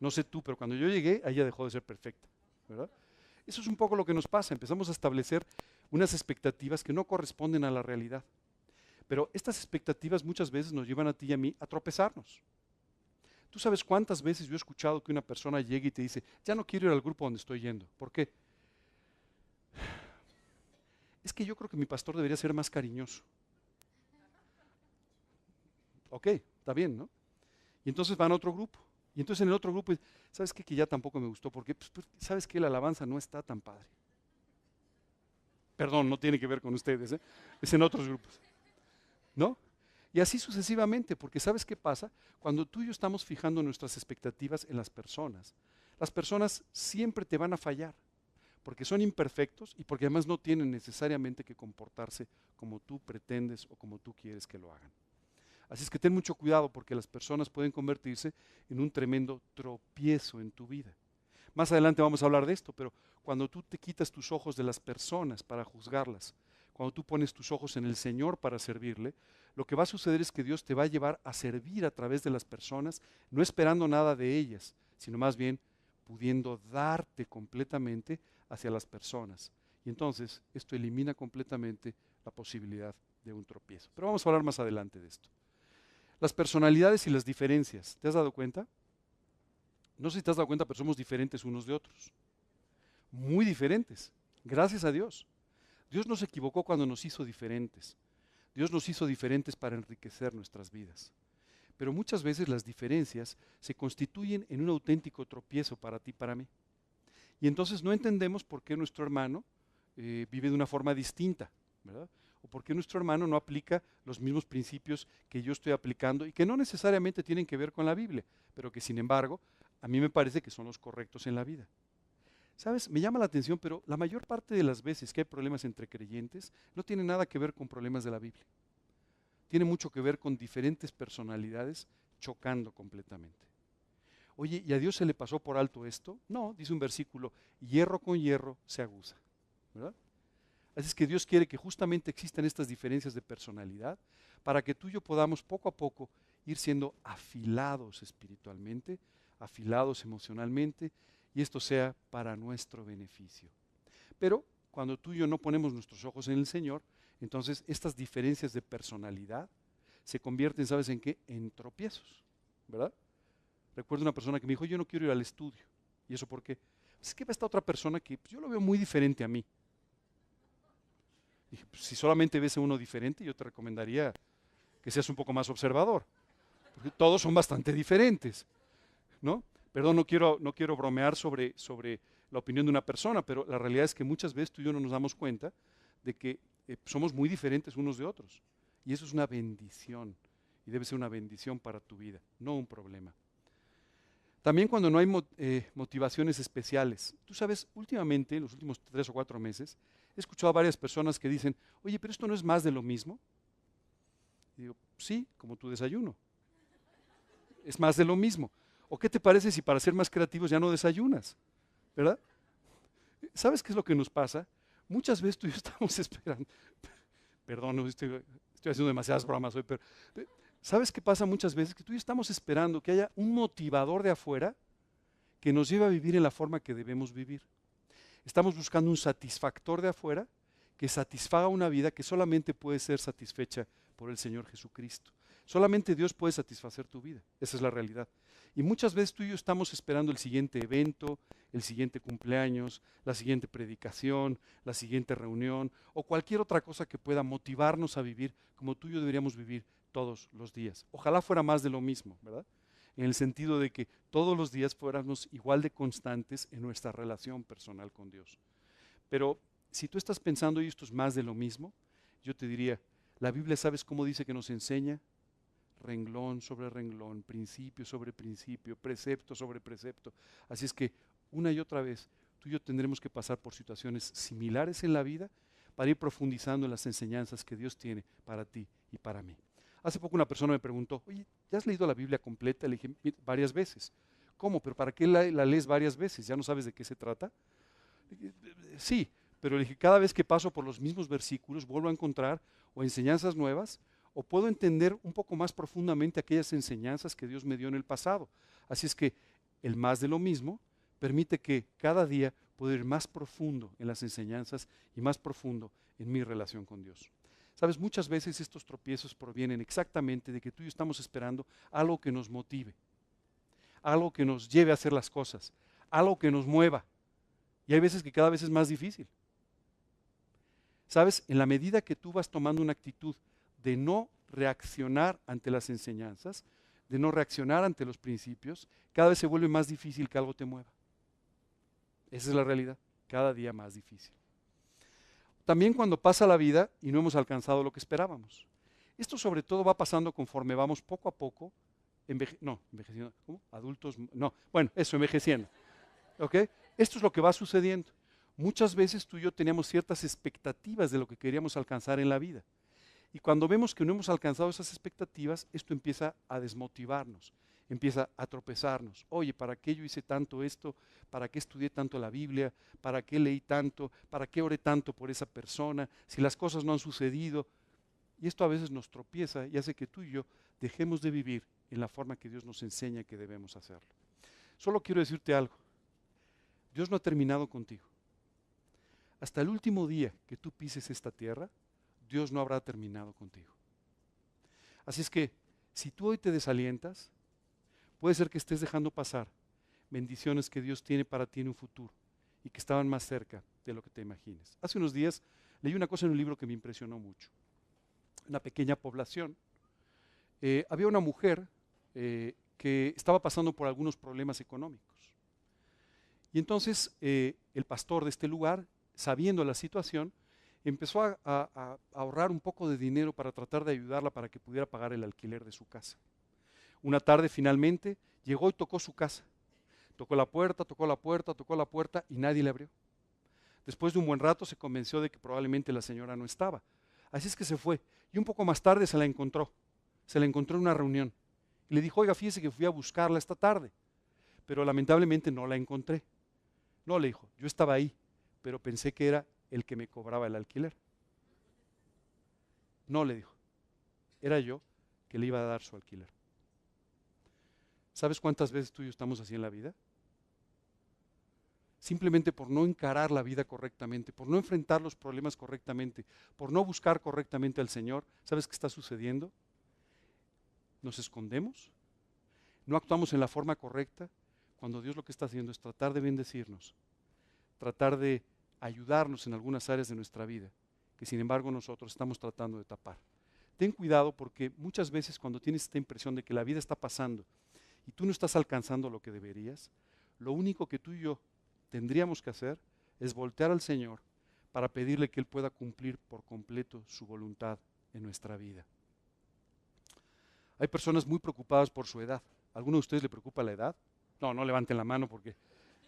No sé tú, pero cuando yo llegué, ella dejó de ser perfecta, ¿verdad? Eso es un poco lo que nos pasa, empezamos a establecer unas expectativas que no corresponden a la realidad. Pero estas expectativas muchas veces nos llevan a ti y a mí a tropezarnos. ¿Tú sabes cuántas veces yo he escuchado que una persona llegue y te dice, ya no quiero ir al grupo donde estoy yendo? ¿Por qué? es que yo creo que mi pastor debería ser más cariñoso. Ok, está bien, ¿no? Y entonces van a otro grupo. Y entonces en el otro grupo, ¿sabes qué? Que ya tampoco me gustó, porque pues, ¿sabes qué? La alabanza no está tan padre. Perdón, no tiene que ver con ustedes, ¿eh? Es en otros grupos, ¿no? Y así sucesivamente, porque ¿sabes qué pasa? Cuando tú y yo estamos fijando nuestras expectativas en las personas siempre te van a fallar, porque son imperfectos y porque además no tienen necesariamente que comportarse como tú pretendes o como tú quieres que lo hagan. Así es que ten mucho cuidado porque las personas pueden convertirse en un tremendo tropiezo en tu vida. Más adelante vamos a hablar de esto, pero cuando tú te quitas tus ojos de las personas para juzgarlas, cuando tú pones tus ojos en el Señor para servirle, lo que va a suceder es que Dios te va a llevar a servir a través de las personas, no esperando nada de ellas, sino más bien pudiendo darte completamente hacia las personas. Y entonces esto elimina completamente la posibilidad de un tropiezo. Pero vamos a hablar más adelante de esto. Las personalidades y las diferencias, ¿te has dado cuenta? No sé si te has dado cuenta, pero somos diferentes unos de otros. Muy diferentes. Gracias a Dios. Dios no se equivocó cuando nos hizo diferentes. Dios nos hizo diferentes para enriquecer nuestras vidas. Pero muchas veces las diferencias se constituyen en un auténtico tropiezo para ti y para mí. Y entonces no entendemos por qué nuestro hermano vive de una forma distinta, ¿verdad? O por qué nuestro hermano no aplica los mismos principios que yo estoy aplicando y que no necesariamente tienen que ver con la Biblia, pero que sin embargo a mí me parece que son los correctos en la vida. ¿Sabes? Me llama la atención, pero la mayor parte de las veces que hay problemas entre creyentes no tiene nada que ver con problemas de la Biblia. Tiene mucho que ver con diferentes personalidades chocando completamente. Oye, ¿y a Dios se le pasó por alto esto? No, dice un versículo, hierro con hierro se aguza, ¿verdad? Así es que Dios quiere que justamente existan estas diferencias de personalidad para que tú y yo podamos poco a poco ir siendo afilados espiritualmente, afilados emocionalmente, y esto sea para nuestro beneficio. Pero cuando tú y yo no ponemos nuestros ojos en el Señor, entonces estas diferencias de personalidad se convierten, ¿sabes en qué? En tropiezos, ¿verdad? Recuerdo una persona que me dijo, yo no quiero ir al estudio. ¿Y eso por qué? Pues es que va esta otra persona que pues, yo lo veo muy diferente a mí. Dije, pues, si solamente ves a uno diferente, yo te recomendaría que seas un poco más observador, porque todos son bastante diferentes, ¿no? Perdón, no quiero bromear sobre la opinión de una persona, pero la realidad es que muchas veces tú y yo no nos damos cuenta de que somos muy diferentes unos de otros. Y eso es una bendición, y debe ser una bendición para tu vida, no un problema. También cuando no hay motivaciones especiales. Tú sabes, últimamente, en los últimos 3 o 4 meses, he escuchado a varias personas que dicen, oye, pero esto no es más de lo mismo. Y digo, sí, como tu desayuno. Es más de lo mismo. ¿O qué te parece si para ser más creativos ya no desayunas? ¿Verdad? ¿Sabes qué es lo que nos pasa? Muchas veces tú y yo estamos esperando. Perdón, no, estoy haciendo demasiadas bromas hoy, pero ¿sabes qué pasa muchas veces? Que tú y yo estamos esperando que haya un motivador de afuera que nos lleve a vivir en la forma que debemos vivir. Estamos buscando un satisfactor de afuera que satisfaga una vida que solamente puede ser satisfecha por el Señor Jesucristo. Solamente Dios puede satisfacer tu vida, esa es la realidad. Y muchas veces tú y yo estamos esperando el siguiente evento, el siguiente cumpleaños, la siguiente predicación, la siguiente reunión o cualquier otra cosa que pueda motivarnos a vivir como tú y yo deberíamos vivir todos los días. Ojalá fuera más de lo mismo, ¿verdad? En el sentido de que todos los días fuéramos igual de constantes en nuestra relación personal con Dios. Pero si tú estás pensando y esto es más de lo mismo, yo te diría, la Biblia, ¿sabes cómo dice que nos enseña? Renglón sobre renglón, principio sobre principio, precepto sobre precepto. Así es que una y otra vez tú y yo tendremos que pasar por situaciones similares en la vida para ir profundizando en las enseñanzas que Dios tiene para ti y para mí. Hace poco una persona me preguntó, oye, ¿ya has leído la Biblia completa? Le dije, varias veces. ¿Cómo? ¿Pero para qué la lees varias veces? ¿Ya no sabes de qué se trata? Dije, sí, pero le dije, cada vez que paso por los mismos versículos vuelvo a encontrar o enseñanzas nuevas o puedo entender un poco más profundamente aquellas enseñanzas que Dios me dio en el pasado. Así es que el más de lo mismo permite que cada día pueda ir más profundo en las enseñanzas y más profundo en mi relación con Dios. Sabes, muchas veces estos tropiezos provienen exactamente de que tú y yo estamos esperando algo que nos motive, algo que nos lleve a hacer las cosas, algo que nos mueva. Y hay veces que cada vez es más difícil. ¿Sabes? En la medida que tú vas tomando una actitud de no reaccionar ante las enseñanzas, de no reaccionar ante los principios, cada vez se vuelve más difícil que algo te mueva. Esa es la realidad, cada día más difícil. También cuando pasa la vida y no hemos alcanzado lo que esperábamos. Esto sobre todo va pasando conforme vamos poco a poco, envejeciendo, ¿cómo? Adultos, no, bueno, eso, envejeciendo. ¿Ok? Esto es lo que va sucediendo. Muchas veces tú y yo teníamos ciertas expectativas de lo que queríamos alcanzar en la vida. Y cuando vemos que no hemos alcanzado esas expectativas, esto empieza a desmotivarnos, empieza a tropezarnos. Oye, ¿para qué yo hice tanto esto? ¿Para qué estudié tanto la Biblia? ¿Para qué leí tanto? ¿Para qué oré tanto por esa persona? Si las cosas no han sucedido. Y esto a veces nos tropieza y hace que tú y yo dejemos de vivir en la forma que Dios nos enseña que debemos hacerlo. Solo quiero decirte algo. Dios no ha terminado contigo. Hasta el último día que tú pises esta tierra, Dios no habrá terminado contigo. Así es que, si tú hoy te desalientas, puede ser que estés dejando pasar bendiciones que Dios tiene para ti en un futuro y que estaban más cerca de lo que te imagines. Hace unos días leí una cosa en un libro que me impresionó mucho. Una pequeña población. Había una mujer que estaba pasando por algunos problemas económicos. Y entonces el pastor de este lugar, sabiendo la situación, empezó a ahorrar un poco de dinero para tratar de ayudarla para que pudiera pagar el alquiler de su casa. Una tarde finalmente llegó y tocó su casa. Tocó la puerta, tocó la puerta, tocó la puerta y nadie le abrió. Después de un buen rato se convenció de que probablemente la señora no estaba. Así es que se fue y un poco más tarde se la encontró. Se la encontró en una reunión. Y le dijo, oiga, fíjese que fui a buscarla esta tarde, pero lamentablemente no la encontré. No, le dijo, yo estaba ahí, pero pensé que era el que me cobraba el alquiler. No, le dijo, era yo que le iba a dar su alquiler. ¿Sabes cuántas veces tú y yo estamos así en la vida? Simplemente por no encarar la vida correctamente, por no enfrentar los problemas correctamente, por no buscar correctamente al Señor. ¿Sabes qué está sucediendo? Nos escondemos, no actuamos en la forma correcta, cuando Dios lo que está haciendo es tratar de bendecirnos, tratar de ayudarnos en algunas áreas de nuestra vida, que sin embargo nosotros estamos tratando de tapar. Ten cuidado porque muchas veces cuando tienes esta impresión de que la vida está pasando y tú no estás alcanzando lo que deberías, lo único que tú y yo tendríamos que hacer es voltear al Señor para pedirle que Él pueda cumplir por completo su voluntad en nuestra vida. Hay personas muy preocupadas por su edad. ¿Alguno de ustedes le preocupa la edad? No, no levanten la mano porque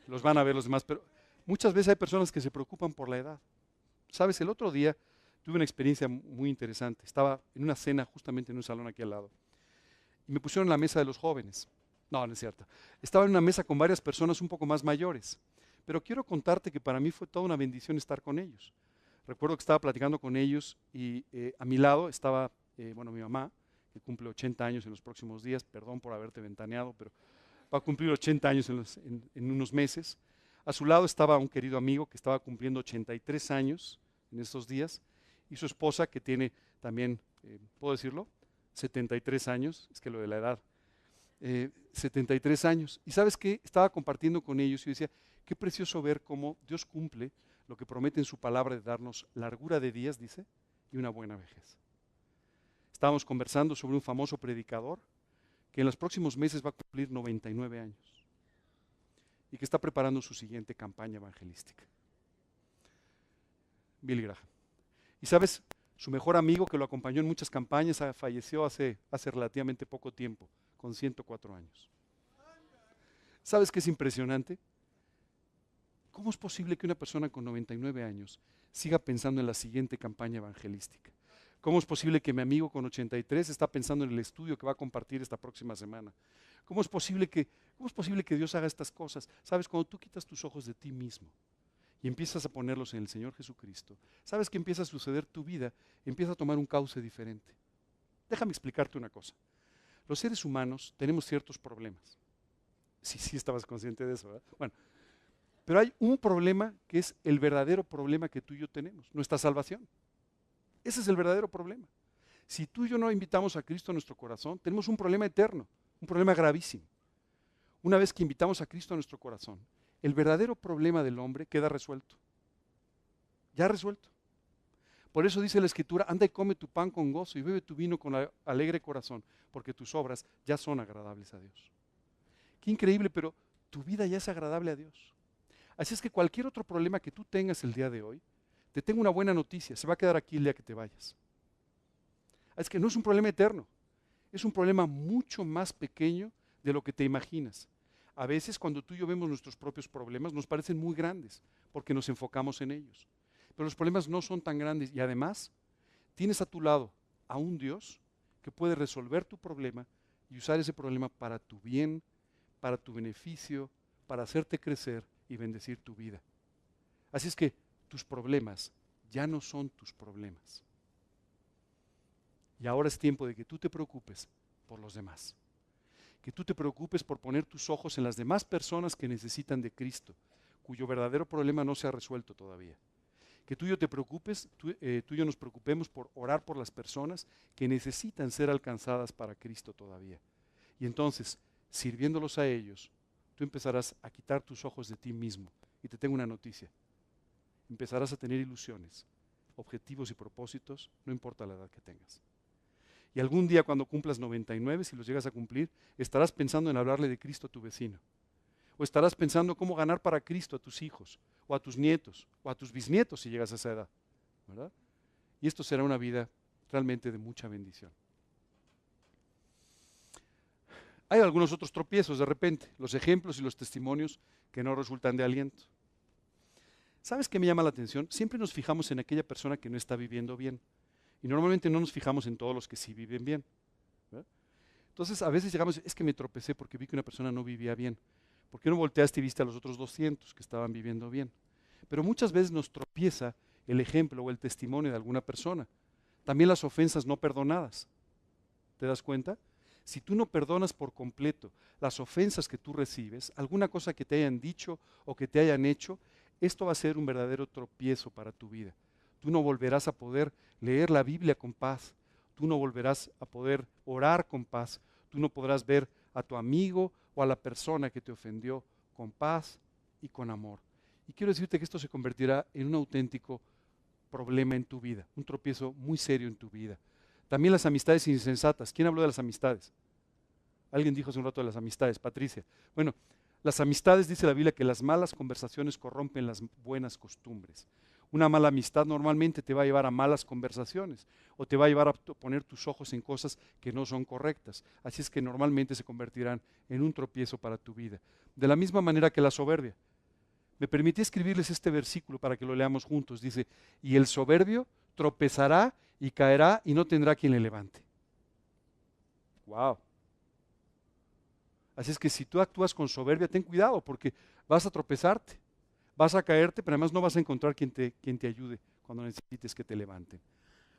los van a ver los demás, pero muchas veces hay personas que se preocupan por la edad. ¿Sabes? El otro día tuve una experiencia muy interesante. Estaba en una cena justamente en un salón aquí al lado y me pusieron en la mesa de los jóvenes. No, no es cierto. Estaba en una mesa con varias personas un poco más mayores, pero quiero contarte que para mí fue toda una bendición estar con ellos. Recuerdo que estaba platicando con ellos y a mi lado estaba, mi mamá, que cumple 80 años en los próximos días. Perdón por haberte ventaneado, pero va a cumplir 80 años en unos meses. A su lado estaba un querido amigo que estaba cumpliendo 83 años en estos días, y su esposa que tiene también, ¿puedo decirlo? 73 años, es que lo de la edad, 73 años. Y ¿sabes qué? Estaba compartiendo con ellos y decía, qué precioso ver cómo Dios cumple lo que promete en su palabra de darnos largura de días, dice, y una buena vejez. Estábamos conversando sobre un famoso predicador que en los próximos meses va a cumplir 99 años y que está preparando su siguiente campaña evangelística. Billy Graham. Y sabes, su mejor amigo que lo acompañó en muchas campañas falleció hace relativamente poco tiempo, con 104 años. ¿Sabes qué es impresionante? ¿Cómo es posible que una persona con 99 años siga pensando en la siguiente campaña evangelística? ¿Cómo es posible que mi amigo con 83 está pensando en el estudio que va a compartir esta próxima semana? ¿Cómo es posible que Dios haga estas cosas? ¿Sabes? Cuando tú quitas tus ojos de ti mismo y empiezas a ponerlos en el Señor Jesucristo, ¿sabes qué empieza a suceder? Tu vida empieza a tomar un cauce diferente. Déjame explicarte una cosa. Los seres humanos tenemos ciertos problemas. Sí estabas consciente de eso, ¿verdad? Bueno, pero hay un problema que es el verdadero problema que tú y yo tenemos, nuestra salvación. Ese es el verdadero problema. Si tú y yo no invitamos a Cristo a nuestro corazón, tenemos un problema eterno, un problema gravísimo. Una vez que invitamos a Cristo a nuestro corazón, el verdadero problema del hombre queda resuelto. Ya resuelto. Por eso dice la Escritura, anda y come tu pan con gozo y bebe tu vino con alegre corazón, porque tus obras ya son agradables a Dios. Qué increíble, pero tu vida ya es agradable a Dios. Así es que cualquier otro problema que tú tengas el día de hoy, te tengo una buena noticia, se va a quedar aquí el día que te vayas. Es que no es un problema eterno, es un problema mucho más pequeño de lo que te imaginas. A veces cuando tú y yo vemos nuestros propios problemas nos parecen muy grandes porque nos enfocamos en ellos. Pero los problemas no son tan grandes y además tienes a tu lado a un Dios que puede resolver tu problema y usar ese problema para tu bien, para tu beneficio, para hacerte crecer y bendecir tu vida. Así es que tus problemas ya no son tus problemas. Y ahora es tiempo de que tú te preocupes por los demás. Que tú te preocupes por poner tus ojos en las demás personas que necesitan de Cristo, cuyo verdadero problema no se ha resuelto todavía. Que tú y yo te preocupes, tú y yo nos preocupemos por orar por las personas que necesitan ser alcanzadas para Cristo todavía. Y entonces, sirviéndolos a ellos, tú empezarás a quitar tus ojos de ti mismo. Y te tengo una noticia. Empezarás a tener ilusiones, objetivos y propósitos, no importa la edad que tengas. Y algún día cuando cumplas 99, si los llegas a cumplir, estarás pensando en hablarle de Cristo a tu vecino. O estarás pensando cómo ganar para Cristo a tus hijos, o a tus nietos, o a tus bisnietos si llegas a esa edad, ¿verdad? Y esto será una vida realmente de mucha bendición. Hay algunos otros tropiezos de repente, los ejemplos y los testimonios que no resultan de aliento. ¿Sabes qué me llama la atención? Siempre nos fijamos en aquella persona que no está viviendo bien. Y normalmente no nos fijamos en todos los que sí viven bien, ¿verdad? Entonces a veces llegamos, es que me tropecé porque vi que una persona no vivía bien. ¿Por qué no volteaste y viste a los otros 200 que estaban viviendo bien? Pero muchas veces nos tropieza el ejemplo o el testimonio de alguna persona. También las ofensas no perdonadas. ¿Te das cuenta? Si tú no perdonas por completo las ofensas que tú recibes, alguna cosa que te hayan dicho o que te hayan hecho, esto va a ser un verdadero tropiezo para tu vida. Tú no volverás a poder leer la Biblia con paz. Tú no volverás a poder orar con paz. Tú no podrás ver a tu amigo o a la persona que te ofendió con paz y con amor. Y quiero decirte que esto se convertirá en un auténtico problema en tu vida, un tropiezo muy serio en tu vida. También las amistades insensatas. ¿Quién habló de las amistades? Alguien dijo hace un rato de las amistades, Patricia. Bueno, las amistades, dice la Biblia, que las malas conversaciones corrompen las buenas costumbres. Una mala amistad normalmente te va a llevar a malas conversaciones o te va a llevar a poner tus ojos en cosas que no son correctas. Así es que normalmente se convertirán en un tropiezo para tu vida. De la misma manera que la soberbia. Me permití escribirles este versículo para que lo leamos juntos. Dice, y el soberbio tropezará y caerá y no tendrá quien le levante. Wow. Así es que si tú actúas con soberbia, ten cuidado porque vas a tropezarte. Vas a caerte, pero además no vas a encontrar quien te ayude cuando necesites que te levanten.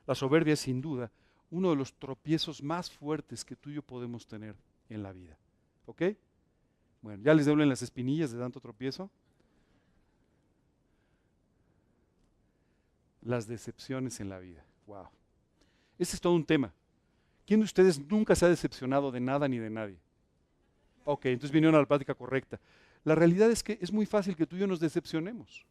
La soberbia es sin duda uno de los tropiezos más fuertes que tú y yo podemos tener en la vida. ¿Ok? Bueno, ¿ya les duelen las espinillas de tanto tropiezo? Las decepciones en la vida. Wow. Ese es todo un tema. ¿Quién de ustedes nunca se ha decepcionado de nada ni de nadie? Ok, entonces vinieron a la plática correcta. La realidad es que es muy fácil que tú y yo nos decepcionemos.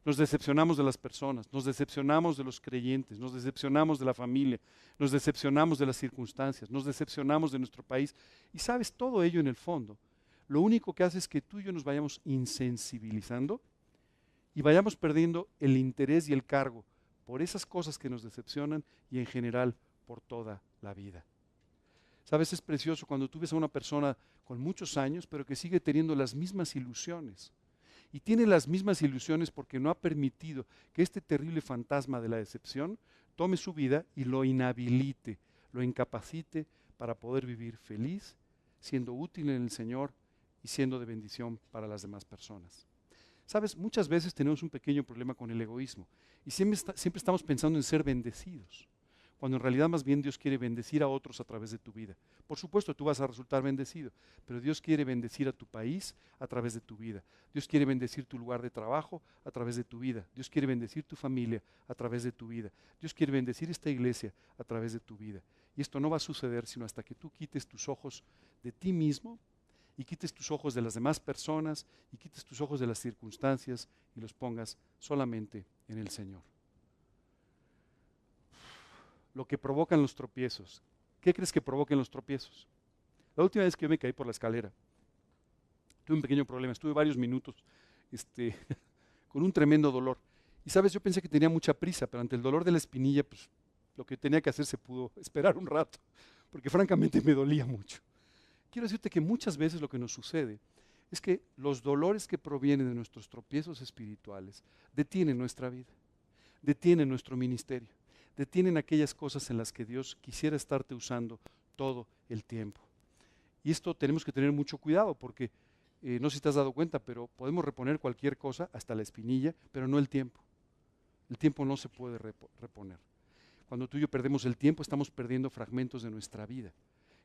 Nos decepcionamos de las personas, nos decepcionamos de los creyentes, nos decepcionamos de la familia, nos decepcionamos de las circunstancias, nos decepcionamos de nuestro país. Y sabes, todo ello en el fondo, lo único que hace es que tú y yo nos vayamos insensibilizando y vayamos perdiendo el interés y el cargo por esas cosas que nos decepcionan y en general por toda la vida. Sabes, es precioso cuando tú ves a una persona con muchos años, pero que sigue teniendo las mismas ilusiones. Y tiene las mismas ilusiones porque no ha permitido que este terrible fantasma de la decepción tome su vida y lo inhabilite, lo incapacite para poder vivir feliz, siendo útil en el Señor y siendo de bendición para las demás personas. Sabes, muchas veces tenemos un pequeño problema con el egoísmo y siempre estamos pensando en ser bendecidos, cuando en realidad más bien Dios quiere bendecir a otros a través de tu vida. Por supuesto, tú vas a resultar bendecido, pero Dios quiere bendecir a tu país a través de tu vida. Dios quiere bendecir tu lugar de trabajo a través de tu vida. Dios quiere bendecir tu familia a través de tu vida. Dios quiere bendecir esta iglesia a través de tu vida. Y esto no va a suceder sino hasta que tú quites tus ojos de ti mismo y quites tus ojos de las demás personas y quites tus ojos de las circunstancias y los pongas solamente en el Señor. lo que provocan los tropiezos. ¿Qué crees que provoquen los tropiezos? La última vez que yo me caí por la escalera, tuve un pequeño problema, estuve varios minutos con un tremendo dolor. Y sabes, yo pensé que tenía mucha prisa, pero ante el dolor de la espinilla, pues lo que tenía que hacer se pudo esperar un rato, porque francamente me dolía mucho. Quiero decirte que muchas veces lo que nos sucede es que los dolores que provienen de nuestros tropiezos espirituales detienen nuestra vida, detienen nuestro ministerio, detienen aquellas cosas en las que Dios quisiera estarte usando todo el tiempo. Y esto tenemos que tener mucho cuidado porque no sé si te has dado cuenta, pero podemos reponer cualquier cosa, hasta la espinilla, pero no el tiempo. El tiempo no se puede reponer. Cuando tú y yo perdemos el tiempo, estamos perdiendo fragmentos de nuestra vida.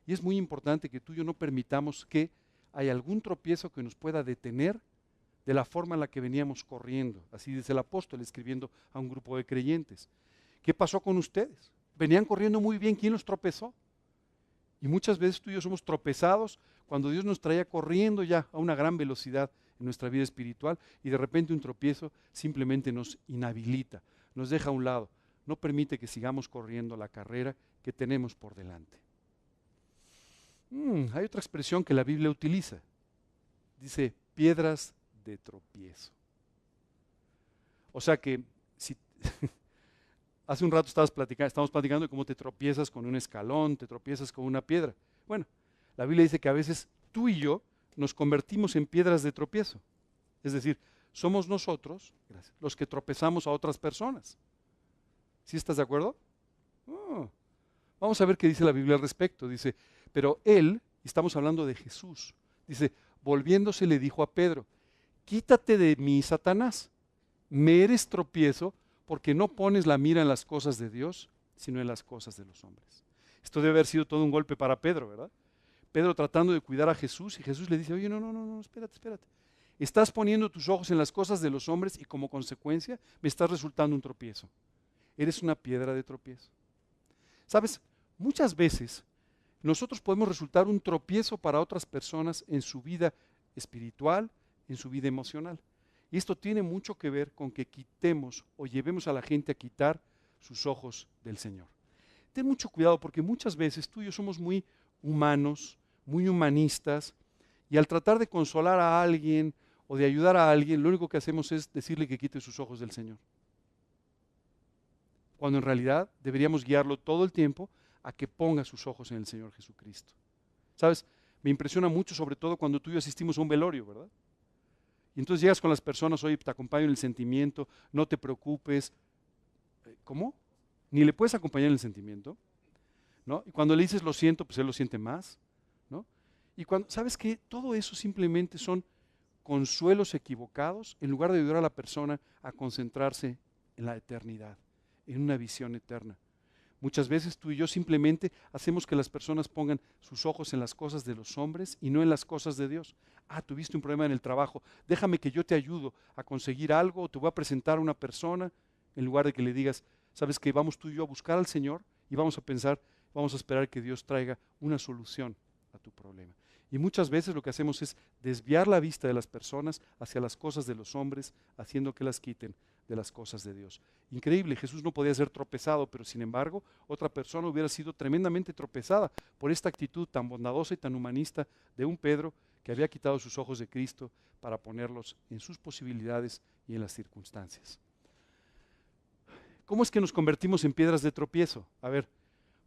Y es muy importante que tú y yo no permitamos que haya algún tropiezo que nos pueda detener de la forma en la que veníamos corriendo. Así dice el apóstol escribiendo a un grupo de creyentes. ¿Qué pasó con ustedes? Venían corriendo muy bien, ¿quién los tropezó? Y muchas veces tú y yo somos tropezados cuando Dios nos traía corriendo ya a una gran velocidad en nuestra vida espiritual y de repente un tropiezo simplemente nos inhabilita, nos deja a un lado, no permite que sigamos corriendo la carrera que tenemos por delante. Hay otra expresión que la Biblia utiliza. Dice piedras de tropiezo. O sea que si hace un rato estamos platicando de cómo te tropiezas con un escalón, te tropiezas con una piedra. Bueno, la Biblia dice que a veces tú y yo nos convertimos en piedras de tropiezo. Es decir, somos nosotros los que tropezamos a otras personas. ¿Sí estás de acuerdo? Vamos a ver qué dice la Biblia al respecto. Dice, pero él, y estamos hablando de Jesús, dice, volviéndose le dijo a Pedro, quítate de mí, Satanás, me eres tropiezo porque no pones la mira en las cosas de Dios, sino en las cosas de los hombres. Esto debe haber sido todo un golpe para Pedro, ¿verdad? Pedro tratando de cuidar a Jesús y Jesús le dice, oye, no, espérate. Estás poniendo tus ojos en las cosas de los hombres y como consecuencia me estás resultando un tropiezo. Eres una piedra de tropiezo. ¿Sabes? Muchas veces nosotros podemos resultar un tropiezo para otras personas en su vida espiritual, en su vida emocional. Y esto tiene mucho que ver con que quitemos o llevemos a la gente a quitar sus ojos del Señor. Ten mucho cuidado porque muchas veces tú y yo somos muy humanos, muy humanistas, y al tratar de consolar a alguien o de ayudar a alguien, lo único que hacemos es decirle que quite sus ojos del Señor. Cuando en realidad deberíamos guiarlo todo el tiempo a que ponga sus ojos en el Señor Jesucristo. ¿Sabes? Me impresiona mucho, sobre todo cuando tú y yo asistimos a un velorio, ¿verdad? Y entonces llegas con las personas, oye, te acompaño en el sentimiento, no te preocupes. ¿Cómo? Ni le puedes acompañar en el sentimiento, ¿no? Y cuando le dices lo siento, pues él lo siente más, ¿no? Y cuando, ¿sabes qué? Todo eso simplemente son consuelos equivocados en lugar de ayudar a la persona a concentrarse en la eternidad, en una visión eterna. Muchas veces tú y yo simplemente hacemos que las personas pongan sus ojos en las cosas de los hombres y no en las cosas de Dios. Tuviste un problema en el trabajo, déjame que yo te ayudo a conseguir algo, o te voy a presentar a una persona, en lugar de que le digas, sabes que vamos tú y yo a buscar al Señor y vamos a esperar que Dios traiga una solución a tu problema. Y muchas veces lo que hacemos es desviar la vista de las personas hacia las cosas de los hombres, haciendo que las quiten de las cosas de Dios. Increíble, Jesús no podía ser tropezado, pero sin embargo, otra persona hubiera sido tremendamente tropezada por esta actitud tan bondadosa y tan humanista de un Pedro que había quitado sus ojos de Cristo para ponerlos en sus posibilidades y en las circunstancias. ¿Cómo es que nos convertimos en piedras de tropiezo? A ver,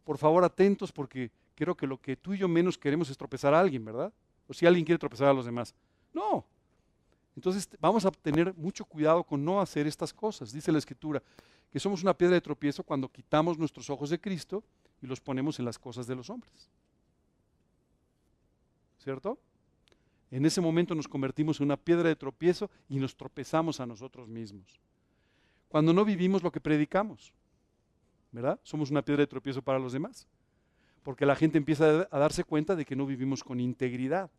por favor atentos porque creo que lo que tú y yo menos queremos es tropezar a alguien, ¿verdad? O si alguien quiere tropezar a los demás. No. Entonces vamos a tener mucho cuidado con no hacer estas cosas. Dice la Escritura que somos una piedra de tropiezo cuando quitamos nuestros ojos de Cristo y los ponemos en las cosas de los hombres. ¿Cierto? En ese momento nos convertimos en una piedra de tropiezo y nos tropezamos a nosotros mismos. Cuando no vivimos lo que predicamos, ¿verdad? Somos una piedra de tropiezo para los demás. Porque la gente empieza a darse cuenta de que no vivimos con integridad.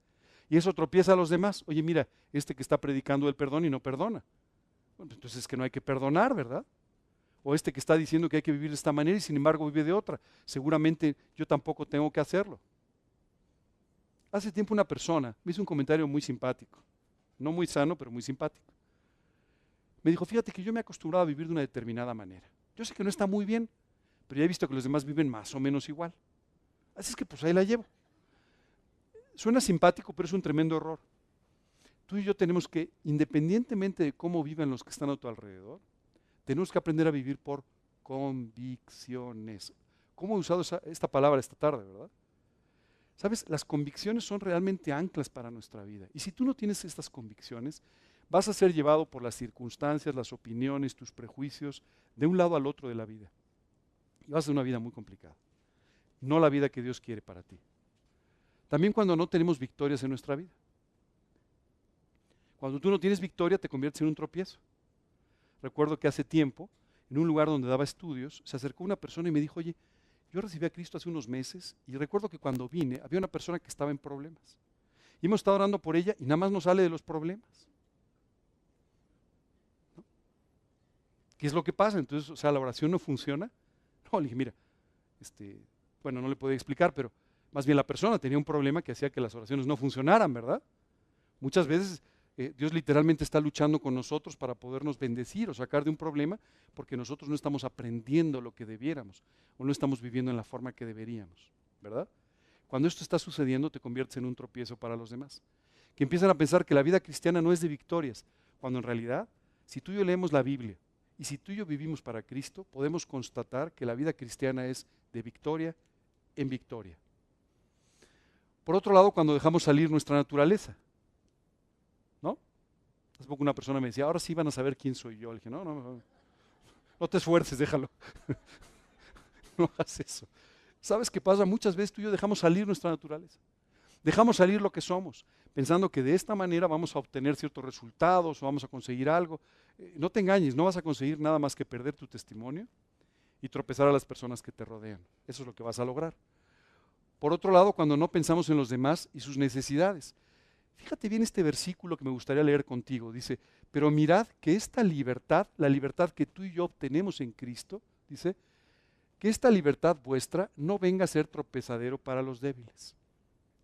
Y eso tropieza a los demás. Oye, mira, este que está predicando el perdón y no perdona. Bueno, entonces es que no hay que perdonar, ¿verdad? O este que está diciendo que hay que vivir de esta manera y sin embargo vive de otra. Seguramente yo tampoco tengo que hacerlo. Hace tiempo una persona me hizo un comentario muy simpático. No muy sano, pero muy simpático. Me dijo, fíjate que yo me he acostumbrado a vivir de una determinada manera. Yo sé que no está muy bien, pero ya he visto que los demás viven más o menos igual. Así es que pues ahí la llevo. Suena simpático, pero es un tremendo error. Tú y yo tenemos que, independientemente de cómo vivan los que están a tu alrededor, tenemos que aprender a vivir por convicciones. ¿Cómo he usado esta palabra esta tarde, verdad? ¿Sabes? Las convicciones son realmente anclas para nuestra vida. Y si tú no tienes estas convicciones, vas a ser llevado por las circunstancias, las opiniones, tus prejuicios, de un lado al otro de la vida. Y vas a hacer una vida muy complicada. No la vida que Dios quiere para ti. También cuando no tenemos victorias en nuestra vida. Cuando tú no tienes victoria, te conviertes en un tropiezo. Recuerdo que hace tiempo, en un lugar donde daba estudios, se acercó una persona y me dijo, oye, yo recibí a Cristo hace unos meses y recuerdo que cuando vine había una persona que estaba en problemas. Y hemos estado orando por ella y nada más nos sale de los problemas. ¿No? ¿Qué es lo que pasa? Entonces, o sea, la oración no funciona. No, le dije, mira, bueno, no le podía explicar, pero más bien la persona tenía un problema que hacía que las oraciones no funcionaran, ¿verdad? Muchas veces Dios literalmente está luchando con nosotros para podernos bendecir o sacar de un problema porque nosotros no estamos aprendiendo lo que debiéramos o no estamos viviendo en la forma que deberíamos, ¿verdad? Cuando esto está sucediendo te conviertes en un tropiezo para los demás, que empiezan a pensar que la vida cristiana no es de victorias, cuando en realidad, si tú y yo leemos la Biblia y si tú y yo vivimos para Cristo, podemos constatar que la vida cristiana es de victoria en victoria. Por otro lado, cuando dejamos salir nuestra naturaleza, ¿no? Hace poco una persona me decía, ahora sí van a saber quién soy yo. Le dije, no te esfuerces, déjalo. No hagas eso. ¿Sabes qué pasa? Muchas veces tú y yo dejamos salir nuestra naturaleza. Dejamos salir lo que somos, pensando que de esta manera vamos a obtener ciertos resultados o vamos a conseguir algo. No te engañes, no vas a conseguir nada más que perder tu testimonio y tropezar a las personas que te rodean. Eso es lo que vas a lograr. Por otro lado, cuando no pensamos en los demás y sus necesidades. Fíjate bien este versículo que me gustaría leer contigo. Dice, pero mirad que esta libertad, la libertad que tú y yo obtenemos en Cristo, dice, que esta libertad vuestra no venga a ser tropezadero para los débiles.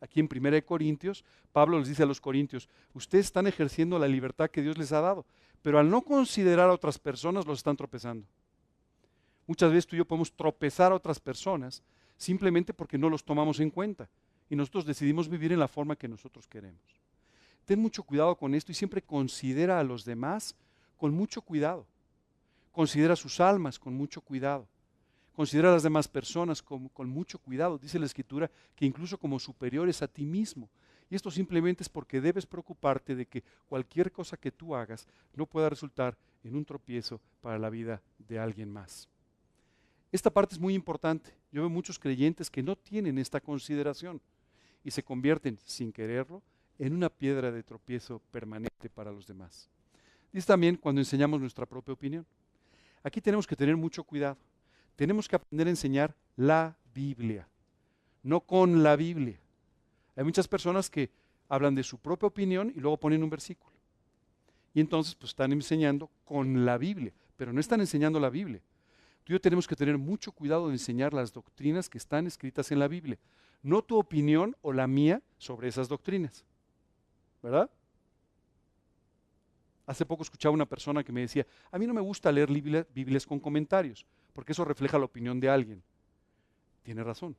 Aquí en 1 Corintios, Pablo les dice a los corintios, ustedes están ejerciendo la libertad que Dios les ha dado, pero al no considerar a otras personas los están tropezando. Muchas veces tú y yo podemos tropezar a otras personas simplemente porque no los tomamos en cuenta y nosotros decidimos vivir en la forma que nosotros queremos. Ten mucho cuidado con esto y siempre considera a los demás con mucho cuidado. Considera sus almas con mucho cuidado. Considera a las demás personas con mucho cuidado. Dice la Escritura que incluso como superiores a ti mismo. Y esto simplemente es porque debes preocuparte de que cualquier cosa que tú hagas no pueda resultar en un tropiezo para la vida de alguien más. Esta parte es muy importante. Yo veo muchos creyentes que no tienen esta consideración y se convierten, sin quererlo, en una piedra de tropiezo permanente para los demás. Dice también cuando enseñamos nuestra propia opinión. Aquí tenemos que tener mucho cuidado. Tenemos que aprender a enseñar la Biblia, no con la Biblia. Hay muchas personas que hablan de su propia opinión y luego ponen un versículo. Y entonces pues están enseñando con la Biblia, pero no están enseñando la Biblia. Tú y yo tenemos que tener mucho cuidado de enseñar las doctrinas que están escritas en la Biblia, no tu opinión o la mía sobre esas doctrinas, ¿verdad? Hace poco escuchaba una persona que me decía, a mí no me gusta leer Biblias con comentarios, porque eso refleja la opinión de alguien. Tiene razón.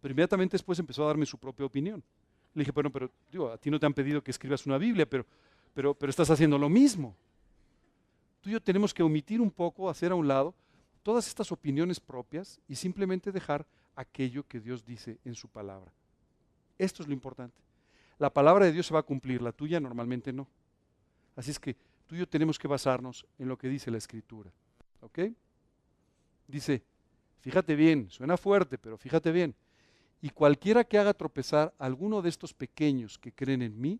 Pero inmediatamente después empezó a darme su propia opinión. Le dije, bueno, pero digo, a ti no te han pedido que escribas una Biblia, pero estás haciendo lo mismo. Tú y yo tenemos que omitir un poco, hacer a un lado todas estas opiniones propias y simplemente dejar aquello que Dios dice en su palabra. Esto es lo importante. La palabra de Dios se va a cumplir, la tuya normalmente no. Así es que tú y yo tenemos que basarnos en lo que dice la Escritura. ¿Ok? Dice, fíjate bien, suena fuerte, pero fíjate bien. Y cualquiera que haga tropezar a alguno de estos pequeños que creen en mí,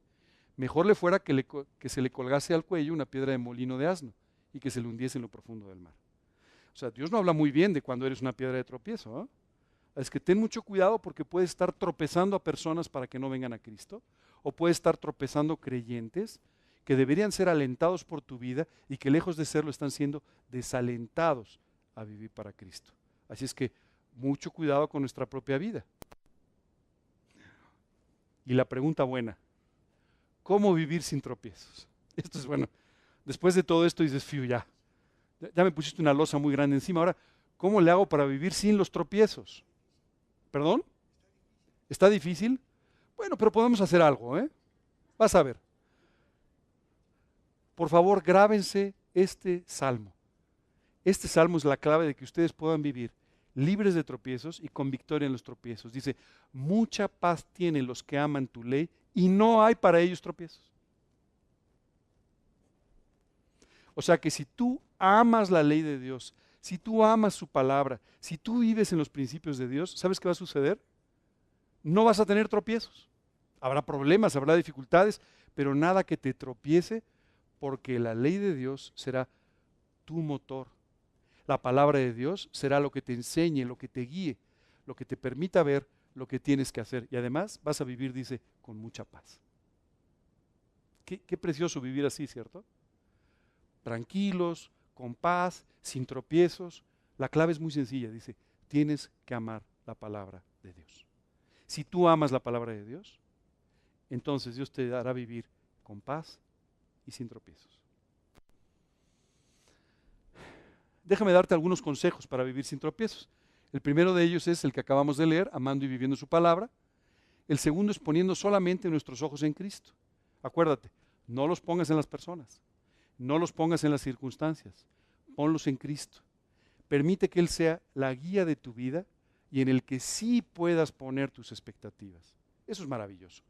mejor le fuera que se le colgase al cuello una piedra de molino de asno y que se le hundiese en lo profundo del mar. O sea, Dios no habla muy bien de cuando eres una piedra de tropiezo, ¿eh? Es que ten mucho cuidado porque puedes estar tropezando a personas para que no vengan a Cristo, o puedes estar tropezando creyentes que deberían ser alentados por tu vida y que lejos de serlo están siendo desalentados a vivir para Cristo. Así es que mucho cuidado con nuestra propia vida. Y la pregunta buena, ¿cómo vivir sin tropiezos? Esto es bueno. Después de todo esto dices, fiu, ya me pusiste una losa muy grande encima. Ahora, ¿Cómo le hago para vivir sin los tropiezos? ¿Perdón? ¿Está difícil? Bueno, pero podemos hacer algo, ¿eh? Vas a ver. Por favor, grábense este salmo. Este salmo es la clave de que ustedes puedan vivir libres de tropiezos y con victoria en los tropiezos. Dice, mucha paz tienen los que aman tu ley y no hay para ellos tropiezos. O sea que si tú amas la ley de Dios, si tú amas su palabra, si tú vives en los principios de Dios, ¿sabes qué va a suceder? No vas a tener tropiezos. Habrá problemas, habrá dificultades, pero nada que te tropiece, porque la ley de Dios será tu motor. La palabra de Dios será lo que te enseñe, lo que te guíe, lo que te permita ver lo que tienes que hacer. Y además vas a vivir, dice, con mucha paz. Qué precioso vivir así, ¿cierto? Tranquilos, con paz, sin tropiezos. La clave es muy sencilla, dice, tienes que amar la palabra de Dios. Si tú amas la palabra de Dios, entonces Dios te hará vivir con paz y sin tropiezos. Déjame darte algunos consejos para vivir sin tropiezos. El primero de ellos es el que acabamos de leer, amando y viviendo su palabra. El segundo es poniendo solamente nuestros ojos en Cristo. Acuérdate, no los pongas en las personas, no los pongas en las circunstancias, ponlos en Cristo. Permite que Él sea la guía de tu vida y en el que sí puedas poner tus expectativas. Eso es maravilloso.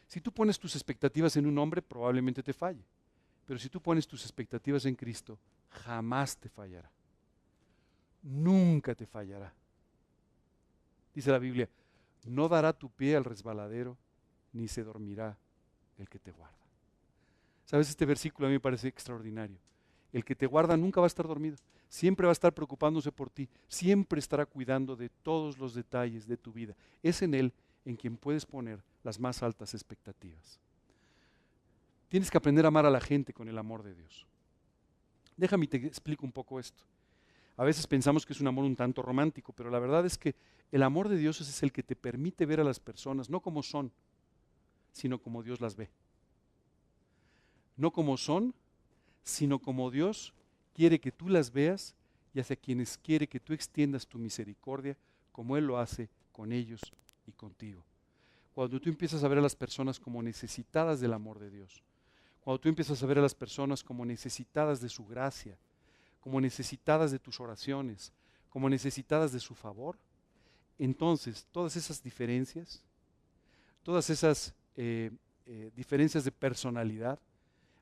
Si tú pones tus expectativas en un hombre, probablemente te falle. Pero si tú pones tus expectativas en Cristo, jamás te fallará. Nunca te fallará. Dice la Biblia, no dará tu pie al resbaladero, ni se dormirá el que te guarda. ¿Sabes? Este versículo a mí me parece extraordinario. El que te guarda nunca va a estar dormido. Siempre va a estar preocupándose por ti. Siempre estará cuidando de todos los detalles de tu vida. Es en Él en quien puedes poner las más altas expectativas. Tienes que aprender a amar a la gente con el amor de Dios. Déjame te explico un poco esto. A veces pensamos que es un amor un tanto romántico, pero la verdad es que el amor de Dios es el que te permite ver a las personas, no como son, sino como Dios las ve. No como son, sino como Dios quiere que tú las veas y hacia quienes quiere que tú extiendas tu misericordia, como Él lo hace con ellos y contigo. Cuando tú empiezas a ver a las personas como necesitadas del amor de Dios, cuando tú empiezas a ver a las personas como necesitadas de su gracia, como necesitadas de tus oraciones, como necesitadas de su favor, entonces todas esas diferencias, todas esas diferencias de personalidad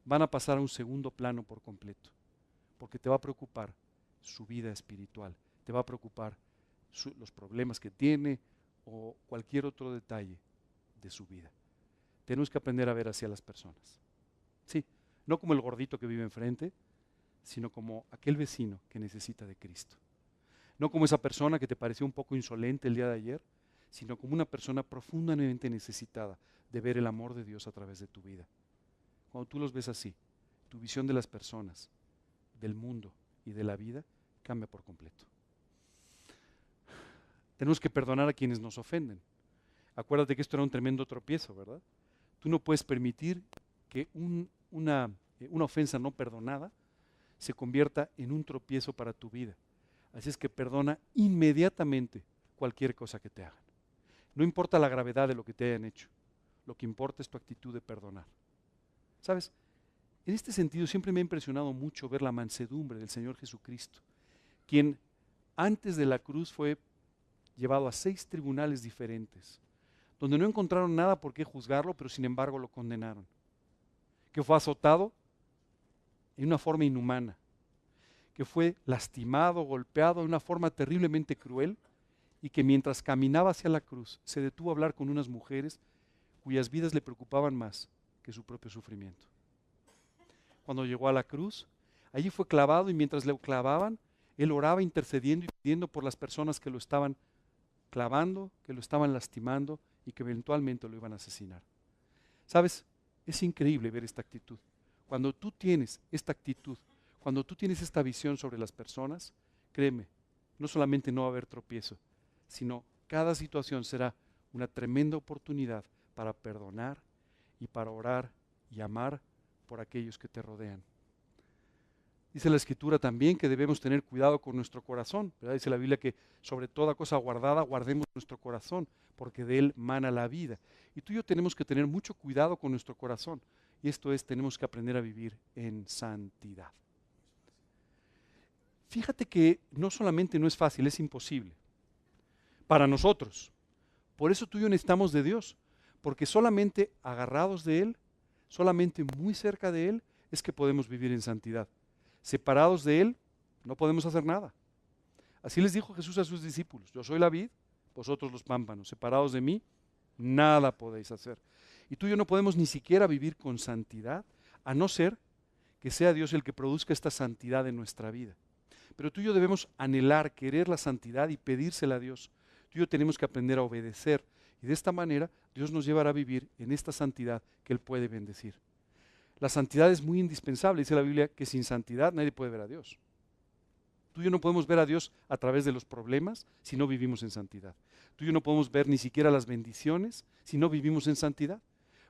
van a pasar a un segundo plano por completo, porque te va a preocupar su vida espiritual, te va a preocupar los problemas que tiene o cualquier otro detalle de su vida. Tenemos que aprender a ver hacia las personas. Sí, no como el gordito que vive enfrente, sino como aquel vecino que necesita de Cristo. No como esa persona que te pareció un poco insolente el día de ayer, sino como una persona profundamente necesitada de ver el amor de Dios a través de tu vida. Cuando tú los ves así, tu visión de las personas, del mundo y de la vida cambia por completo. Tenemos que perdonar a quienes nos ofenden. Acuérdate que esto era un tremendo tropiezo, ¿verdad? Tú no puedes permitir que una ofensa no perdonada se convierta en un tropiezo para tu vida. Así es que perdona inmediatamente cualquier cosa que te hagan. No importa la gravedad de lo que te hayan hecho, lo que importa es tu actitud de perdonar. ¿Sabes? En este sentido siempre me ha impresionado mucho ver la mansedumbre del Señor Jesucristo, quien antes de la cruz fue llevado a 6 tribunales diferentes, donde no encontraron nada por qué juzgarlo, pero sin embargo lo condenaron. Que fue azotado en una forma inhumana, que fue lastimado, golpeado de una forma terriblemente cruel, y que mientras caminaba hacia la cruz se detuvo a hablar con unas mujeres cuyas vidas le preocupaban más que su propio sufrimiento. Cuando llegó a la cruz, allí fue clavado y mientras le clavaban, él oraba intercediendo y pidiendo por las personas que lo estaban clavando, que lo estaban lastimando y que eventualmente lo iban a asesinar. ¿Sabes? Es increíble ver esta actitud. Cuando tú tienes esta actitud, cuando tú tienes esta visión sobre las personas, créeme, no solamente no va a haber tropiezo, sino cada situación será una tremenda oportunidad para perdonar y para orar y amar por aquellos que te rodean. Dice la Escritura también que debemos tener cuidado con nuestro corazón, ¿verdad? Dice la Biblia que sobre toda cosa guardada guardemos nuestro corazón, porque de él mana la vida. Y tú y yo tenemos que tener mucho cuidado con nuestro corazón. Y esto es, tenemos que aprender a vivir en santidad. Fíjate que no solamente no es fácil, es imposible. Para nosotros. Por eso tú y yo necesitamos de Dios. Porque solamente agarrados de Él, solamente muy cerca de Él, es que podemos vivir en santidad. Separados de Él, no podemos hacer nada. Así les dijo Jesús a sus discípulos: yo soy la vid, vosotros los pámpanos. Separados de mí, nada podéis hacer. Y tú y yo no podemos ni siquiera vivir con santidad, a no ser que sea Dios el que produzca esta santidad en nuestra vida. Pero tú y yo debemos anhelar, querer la santidad y pedírsela a Dios. Tú y yo tenemos que aprender a obedecer. Y de esta manera Dios nos llevará a vivir en esta santidad que Él puede bendecir. La santidad es muy indispensable. Dice la Biblia que sin santidad nadie puede ver a Dios. Tú y yo no podemos ver a Dios a través de los problemas si no vivimos en santidad. Tú y yo no podemos ver ni siquiera las bendiciones si no vivimos en santidad.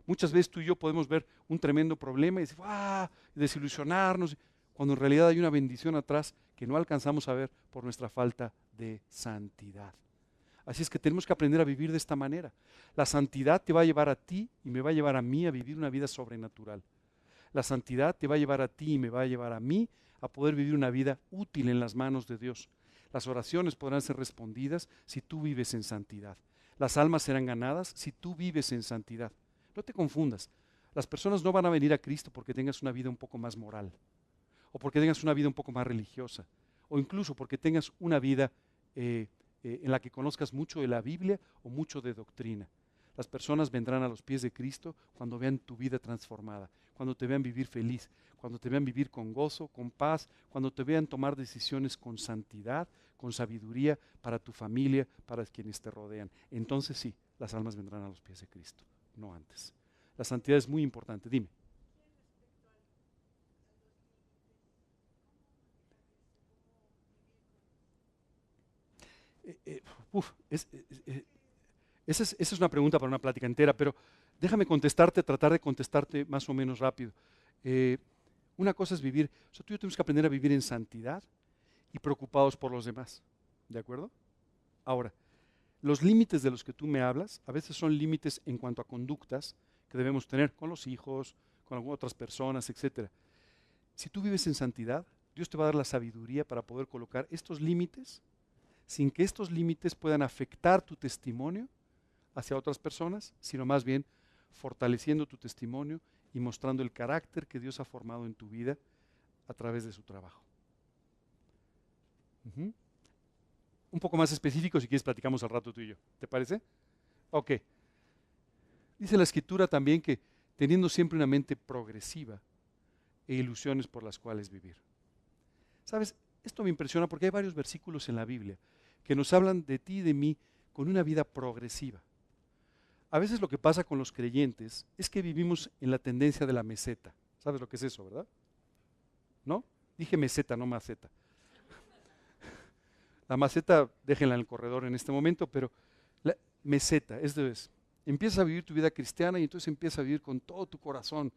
Muchas veces tú y yo podemos ver un tremendo problema y decir, ¡ah!, desilusionarnos, cuando en realidad hay una bendición atrás que no alcanzamos a ver por nuestra falta de santidad. Así es que tenemos que aprender a vivir de esta manera. La santidad te va a llevar a ti y me va a llevar a mí a vivir una vida sobrenatural. La santidad te va a llevar a ti y me va a llevar a mí a poder vivir una vida útil en las manos de Dios. Las oraciones podrán ser respondidas si tú vives en santidad. Las almas serán ganadas si tú vives en santidad. No te confundas. Las personas no van a venir a Cristo porque tengas una vida un poco más moral, o porque tengas una vida un poco más religiosa, o incluso porque tengas una vida en la que conozcas mucho de la Biblia o mucho de doctrina. Las personas vendrán a los pies de Cristo cuando vean tu vida transformada, cuando te vean vivir feliz, cuando te vean vivir con gozo, con paz, cuando te vean tomar decisiones con santidad, con sabiduría para tu familia, para quienes te rodean. Entonces sí, las almas vendrán a los pies de Cristo, no antes. La santidad es muy importante. Dime. Uf, esa es una pregunta para una plática entera, pero déjame contestarte, tratar de contestarte más o menos rápido. Eh, una cosa es vivir, o sea, tú y yo tenemos que aprender a vivir en santidad y preocupados por los demás, ¿de acuerdo? Ahora, los límites de los que tú me hablas, a veces son límites en cuanto a conductas que debemos tener con los hijos, con algunas otras personas, etcétera. Si tú vives en santidad, Dios te va a dar la sabiduría para poder colocar estos límites sin que estos límites puedan afectar tu testimonio hacia otras personas, sino más bien fortaleciendo tu testimonio y mostrando el carácter que Dios ha formado en tu vida a través de su trabajo. Un poco más específico, si quieres platicamos al rato tú y yo. ¿Te parece? Ok. Dice la Escritura también que teniendo siempre una mente progresiva e ilusiones por las cuales vivir. ¿Sabes? Esto me impresiona porque hay varios versículos en la Biblia que nos hablan de ti y de mí con una vida progresiva. A veces lo que pasa con los creyentes es que vivimos en la tendencia de la meseta. ¿Sabes lo que es eso, verdad? ¿No? Dije meseta, no maceta. La maceta, déjenla en el corredor en este momento, pero la meseta, esto es, empiezas a vivir tu vida cristiana y entonces empiezas a vivir con todo tu corazón,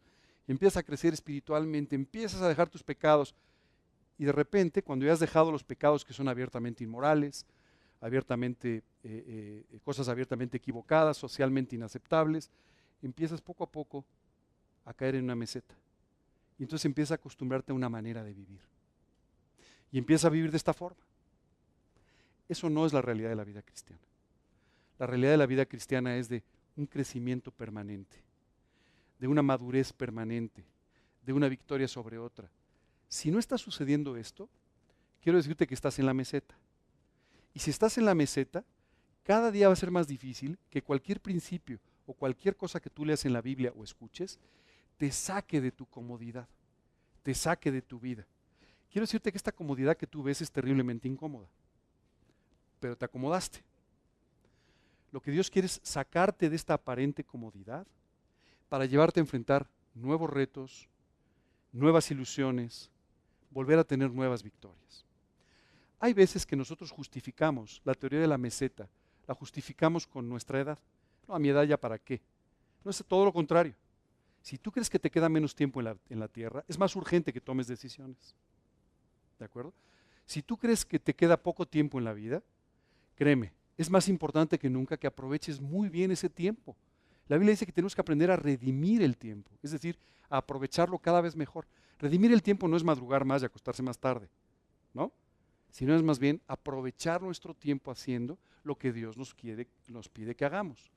empiezas a crecer espiritualmente, empiezas a dejar tus pecados y de repente, cuando ya has dejado los pecados que son abiertamente inmorales, abiertamente, cosas abiertamente equivocadas, socialmente inaceptables, empiezas poco a poco a caer en una meseta. Y entonces empiezas a acostumbrarte a una manera de vivir. Y empiezas a vivir de esta forma. Eso no es la realidad de la vida cristiana. La realidad de la vida cristiana es de un crecimiento permanente, de una madurez permanente, de una victoria sobre otra. Si no está sucediendo esto, quiero decirte que estás en la meseta. Y si estás en la meseta, cada día va a ser más difícil que cualquier principio o cualquier cosa que tú leas en la Biblia o escuches, te saque de tu comodidad, te saque de tu vida. Quiero decirte que esta comodidad que tú ves es terriblemente incómoda, pero te acomodaste. Lo que Dios quiere es sacarte de esta aparente comodidad para llevarte a enfrentar nuevos retos, nuevas ilusiones, volver a tener nuevas victorias. Hay veces que nosotros justificamos la teoría de la meseta, la justificamos con nuestra edad. No, a mi edad ya para qué. No, es todo lo contrario. Si tú crees que te queda menos tiempo en la tierra, es más urgente que tomes decisiones. ¿De acuerdo? Si tú crees que te queda poco tiempo en la vida, créeme, es más importante que nunca que aproveches muy bien ese tiempo. La Biblia dice que tenemos que aprender a redimir el tiempo, es decir, a aprovecharlo cada vez mejor. Redimir el tiempo no es madrugar más y acostarse más tarde, ¿no? Sino es más bien aprovechar nuestro tiempo haciendo lo que Dios nos pide que hagamos,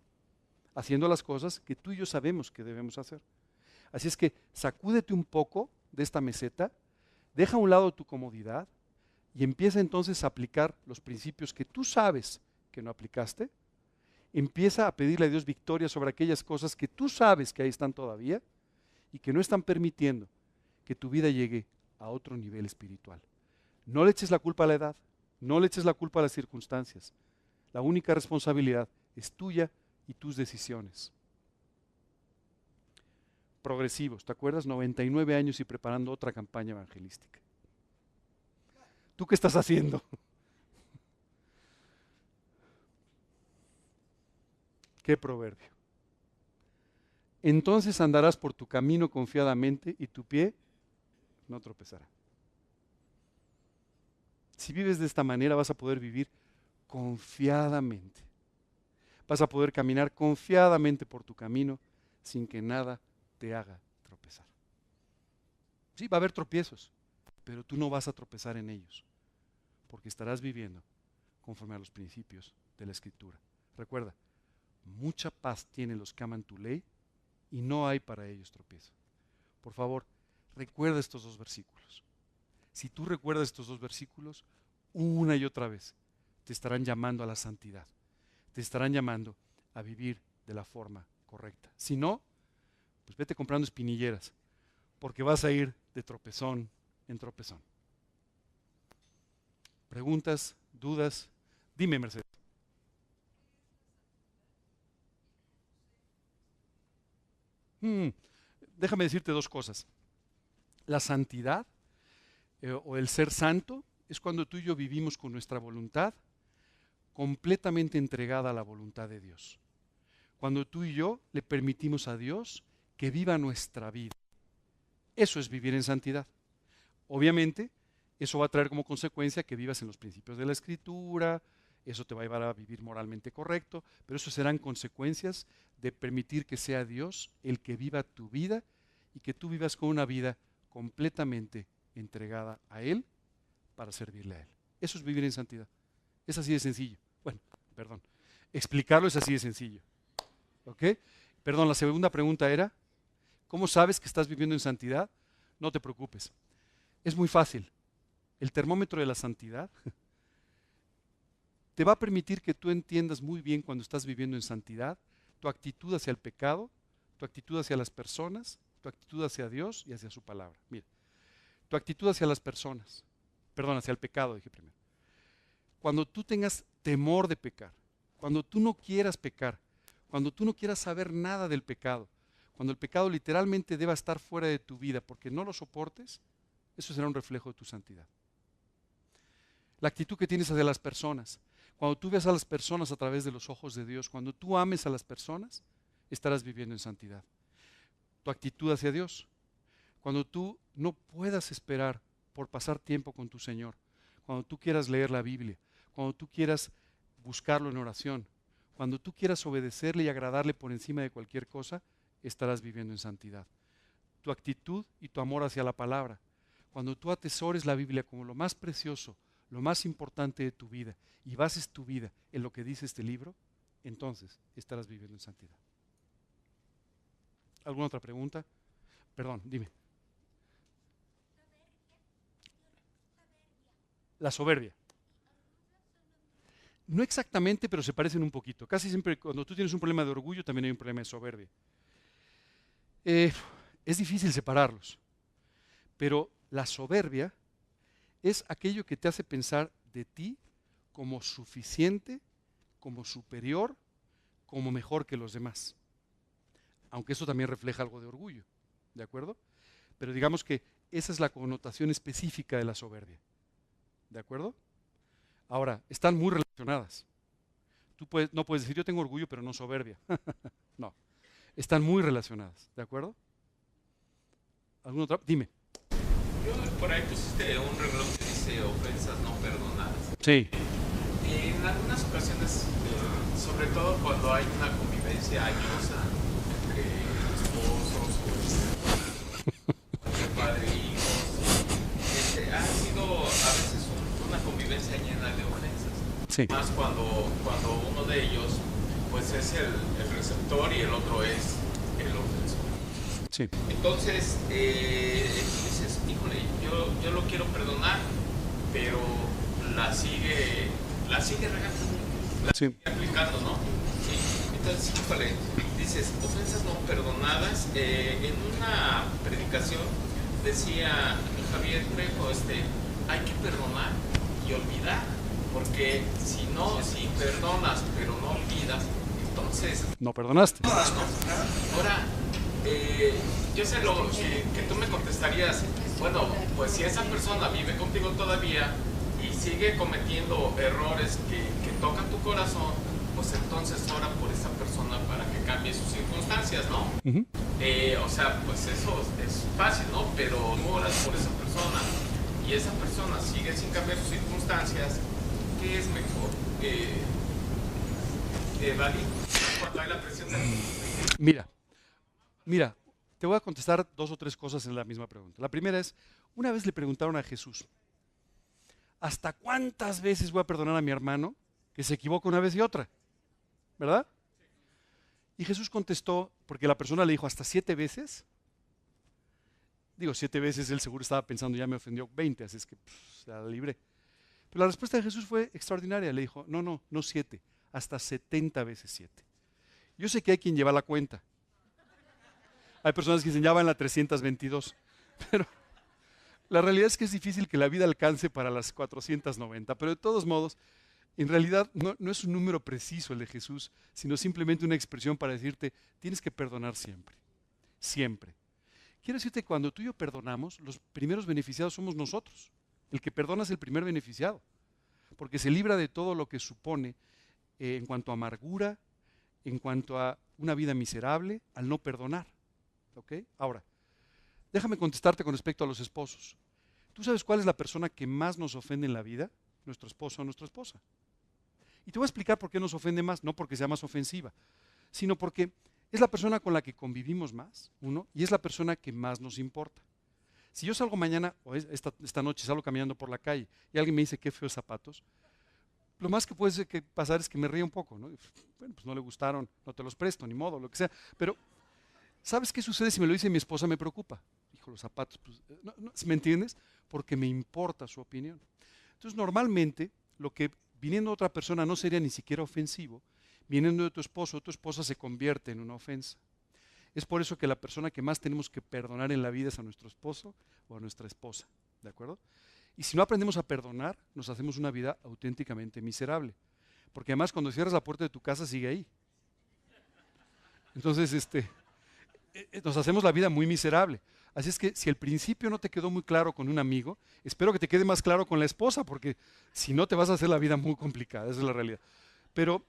haciendo las cosas que tú y yo sabemos que debemos hacer. Así es que sacúdete un poco de esta meseta, deja a un lado tu comodidad y empieza entonces a aplicar los principios que tú sabes que no aplicaste. Empieza a pedirle a Dios victoria sobre aquellas cosas que tú sabes que ahí están todavía y que no están permitiendo que tu vida llegue a otro nivel espiritual. No le eches la culpa a la edad, no le eches la culpa a las circunstancias. La única responsabilidad es tuya y tus decisiones. Progresivos, ¿te acuerdas? 99 años y preparando otra campaña evangelística. ¿Tú qué estás haciendo? ¿Qué proverbio? Entonces andarás por tu camino confiadamente y tu pie no tropezará. Si vives de esta manera vas a poder vivir confiadamente. Vas a poder caminar confiadamente por tu camino sin que nada te haga tropezar. Sí, va a haber tropiezos, pero tú no vas a tropezar en ellos, porque estarás viviendo conforme a los principios de la Escritura. Recuerda, mucha paz tienen los que aman tu ley y no hay para ellos tropiezo. Por favor, recuerda estos dos versículos. Si tú recuerdas estos dos versículos, una y otra vez, te estarán llamando a la santidad. Te estarán llamando a vivir de la forma correcta. Si no, pues vete comprando espinilleras, porque vas a ir de tropezón en tropezón. ¿Preguntas? ¿Dudas? Dime, Mercedes. Déjame decirte dos cosas. La santidad o el ser santo es cuando tú y yo vivimos con nuestra voluntad completamente entregada a la voluntad de Dios. Cuando tú y yo le permitimos a Dios que viva nuestra vida. Eso es vivir en santidad. Obviamente, eso va a traer como consecuencia que vivas en los principios de la Escritura, eso te va a llevar a vivir moralmente correcto, pero eso serán consecuencias de permitir que sea Dios el que viva tu vida y que tú vivas con una vida completamente entregada a Él para servirle a Él. Eso es vivir en santidad. Es así de sencillo. Bueno, perdón. Explicarlo es así de sencillo. ¿Ok? Perdón, la segunda pregunta era, ¿cómo sabes que estás viviendo en santidad? No te preocupes. Es muy fácil. El termómetro de la santidad te va a permitir que tú entiendas muy bien cuando estás viviendo en santidad tu actitud hacia el pecado, tu actitud hacia las personas, tu actitud hacia Dios y hacia su palabra. Mira, tu actitud hacia las personas, perdón, hacia el pecado, dije primero. Cuando tú tengas temor de pecar, cuando tú no quieras pecar, cuando tú no quieras saber nada del pecado, cuando el pecado literalmente deba estar fuera de tu vida porque no lo soportes, eso será un reflejo de tu santidad. La actitud que tienes hacia las personas, cuando tú veas a las personas a través de los ojos de Dios, cuando tú ames a las personas, estarás viviendo en santidad. Tu actitud hacia Dios, cuando tú no puedas esperar por pasar tiempo con tu Señor, cuando tú quieras leer la Biblia, cuando tú quieras buscarlo en oración, cuando tú quieras obedecerle y agradarle por encima de cualquier cosa, estarás viviendo en santidad. Tu actitud y tu amor hacia la palabra, cuando tú atesores la Biblia como lo más precioso, lo más importante de tu vida y bases tu vida en lo que dice este libro, entonces estarás viviendo en santidad. ¿Alguna otra pregunta? Perdón, dime. La soberbia. No exactamente, pero se parecen un poquito. Casi siempre cuando tú tienes un problema de orgullo, también hay un problema de soberbia. Es difícil separarlos, pero la soberbia es aquello que te hace pensar de ti como suficiente, como superior, como mejor que los demás. Aunque eso también refleja algo de orgullo, ¿de acuerdo? Pero digamos que esa es la connotación específica de la soberbia, ¿de acuerdo? Ahora, están muy relacionadas. Tú no puedes decir yo tengo orgullo pero no soberbia. No, están muy relacionadas, ¿de acuerdo? ¿Alguna otra? Dime. Yo por ahí pusiste un renglón que dice dice ofensas no perdonadas. Sí. En algunas ocasiones, sobre todo cuando hay una convivencia añosa entre esposos o entre padre e hijos, ha sido a veces una convivencia llena de ofensas. Sí. Más cuando uno de ellos pues es el receptor y el otro es el ofensor. Sí. Entonces, dices, híjole, yo lo quiero perdonar, pero la sigue regando, sigue aplicando, ¿no? Sí. Entonces, híjole, dices, ofensas no perdonadas. En una predicación decía Javier Trejo, hay que perdonar y olvidar, porque si perdonas pero no olvidas, entonces no perdonaste. Ahora, yo sé que tú me contestarías, bueno, pues si esa persona vive contigo todavía y sigue cometiendo errores que tocan tu corazón, pues entonces ora por esa persona para que cambie sus circunstancias, ¿no? Uh-huh. O sea, pues eso es fácil, ¿no? Pero no oras por esa persona y esa persona sigue sin cambiar sus circunstancias, ¿qué es mejor? ¿Evadir cuando hay la presión de... Mira, te voy a contestar 2 o 3 cosas en la misma pregunta. La primera es, una vez le preguntaron a Jesús, ¿hasta cuántas veces voy a perdonar a mi hermano que se equivoca una vez y otra? ¿Verdad? Y Jesús contestó, porque la persona le dijo, ¿hasta 7 veces? Digo, 7 veces, él seguro estaba pensando, ya me ofendió 20, así es que se la libré. Pero la respuesta de Jesús fue extraordinaria, le dijo, no 7, hasta 70 veces 7. Yo sé que hay quien lleva la cuenta. Hay personas que dicen, ya va en la 322, pero la realidad es que es difícil que la vida alcance para las 490, pero de todos modos, en realidad no es un número preciso el de Jesús, sino simplemente una expresión para decirte, tienes que perdonar siempre, siempre. Quiero decirte que cuando tú y yo perdonamos, los primeros beneficiados somos nosotros. El que perdona es el primer beneficiado, porque se libra de todo lo que supone en cuanto a amargura, en cuanto a una vida miserable, al no perdonar. ¿Ok? Ahora, déjame contestarte con respecto a los esposos. ¿Tú sabes cuál es la persona que más nos ofende en la vida? Nuestro esposo o nuestra esposa. Y te voy a explicar por qué nos ofende más, no porque sea más ofensiva, sino porque es la persona con la que convivimos más, uno, y es la persona que más nos importa. Si yo salgo mañana, o esta noche salgo caminando por la calle, y alguien me dice qué feos zapatos, lo más que puede pasar es que me ría un poco, ¿no? Bueno, pues no le gustaron, no te los presto, ni modo, lo que sea, pero ¿sabes qué sucede si me lo dice mi esposa? Me preocupa. Hijo, los zapatos, pues, ¿me entiendes? Porque me importa su opinión. Entonces, normalmente, lo que viniendo de otra persona no sería ni siquiera ofensivo, viniendo de tu esposo o tu esposa se convierte en una ofensa. Es por eso que la persona que más tenemos que perdonar en la vida es a nuestro esposo o a nuestra esposa, ¿de acuerdo? Y si no aprendemos a perdonar, nos hacemos una vida auténticamente miserable. Porque además, cuando cierras la puerta de tu casa, sigue ahí. Entonces, nos hacemos la vida muy miserable. Así es que si el principio no te quedó muy claro con un amigo, espero que te quede más claro con la esposa, porque si no te vas a hacer la vida muy complicada, esa es la realidad. Pero,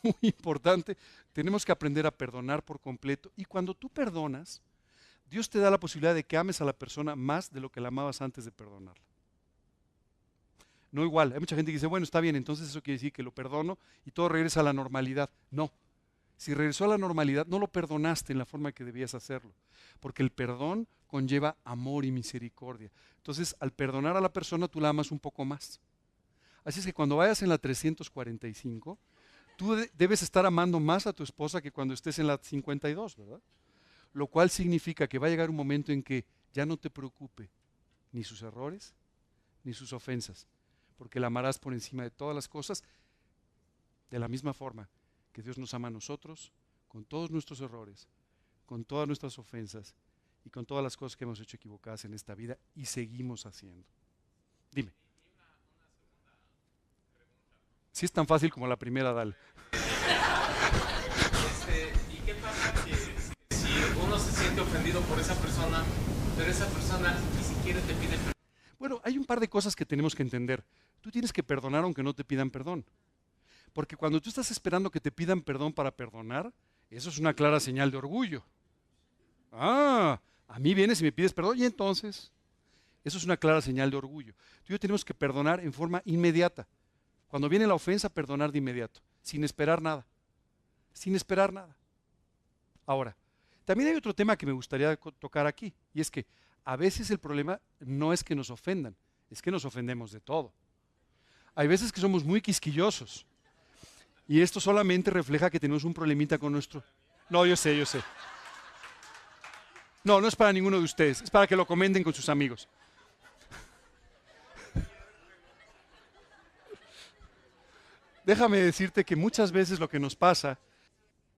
muy importante, tenemos que aprender a perdonar por completo. Y cuando tú perdonas, Dios te da la posibilidad de que ames a la persona más de lo que la amabas antes de perdonarla. No igual, hay mucha gente que dice, bueno, está bien, entonces eso quiere decir que lo perdono y todo regresa a la normalidad. No. Si regresó a la normalidad, no lo perdonaste en la forma que debías hacerlo, porque el perdón conlleva amor y misericordia. Entonces, al perdonar a la persona, tú la amas un poco más. Así es que cuando vayas en la 345, tú debes estar amando más a tu esposa que cuando estés en la 52, ¿verdad? Lo cual significa que va a llegar un momento en que ya no te preocupe ni sus errores, ni sus ofensas, porque la amarás por encima de todas las cosas, de la misma forma que Dios nos ama a nosotros, con todos nuestros errores, con todas nuestras ofensas y con todas las cosas que hemos hecho equivocadas en esta vida y seguimos haciendo. Dime. Si es tan fácil como la primera, dale. ¿Y qué pasa si uno se siente ofendido por esa persona, pero esa persona ni siquiera te pide perdón? Bueno, hay un par de cosas que tenemos que entender. Tú tienes que perdonar aunque no te pidan perdón. Porque cuando tú estás esperando que te pidan perdón para perdonar, eso es una clara señal de orgullo. A mí vienes y me pides perdón y entonces Eso es una clara señal de orgullo. Tú y yo tenemos que perdonar en forma inmediata. Cuando viene la ofensa, perdonar de inmediato, sin esperar nada. Sin esperar nada. Ahora, también hay otro tema que me gustaría tocar aquí, y es que a veces el problema no es que nos ofendan, es que nos ofendemos de todo. Hay veces que somos muy quisquillosos, y esto solamente refleja que tenemos un problemita con nuestro... No, yo sé. No, no es para ninguno de ustedes, es para que lo comenten con sus amigos. Déjame decirte que muchas veces lo que nos pasa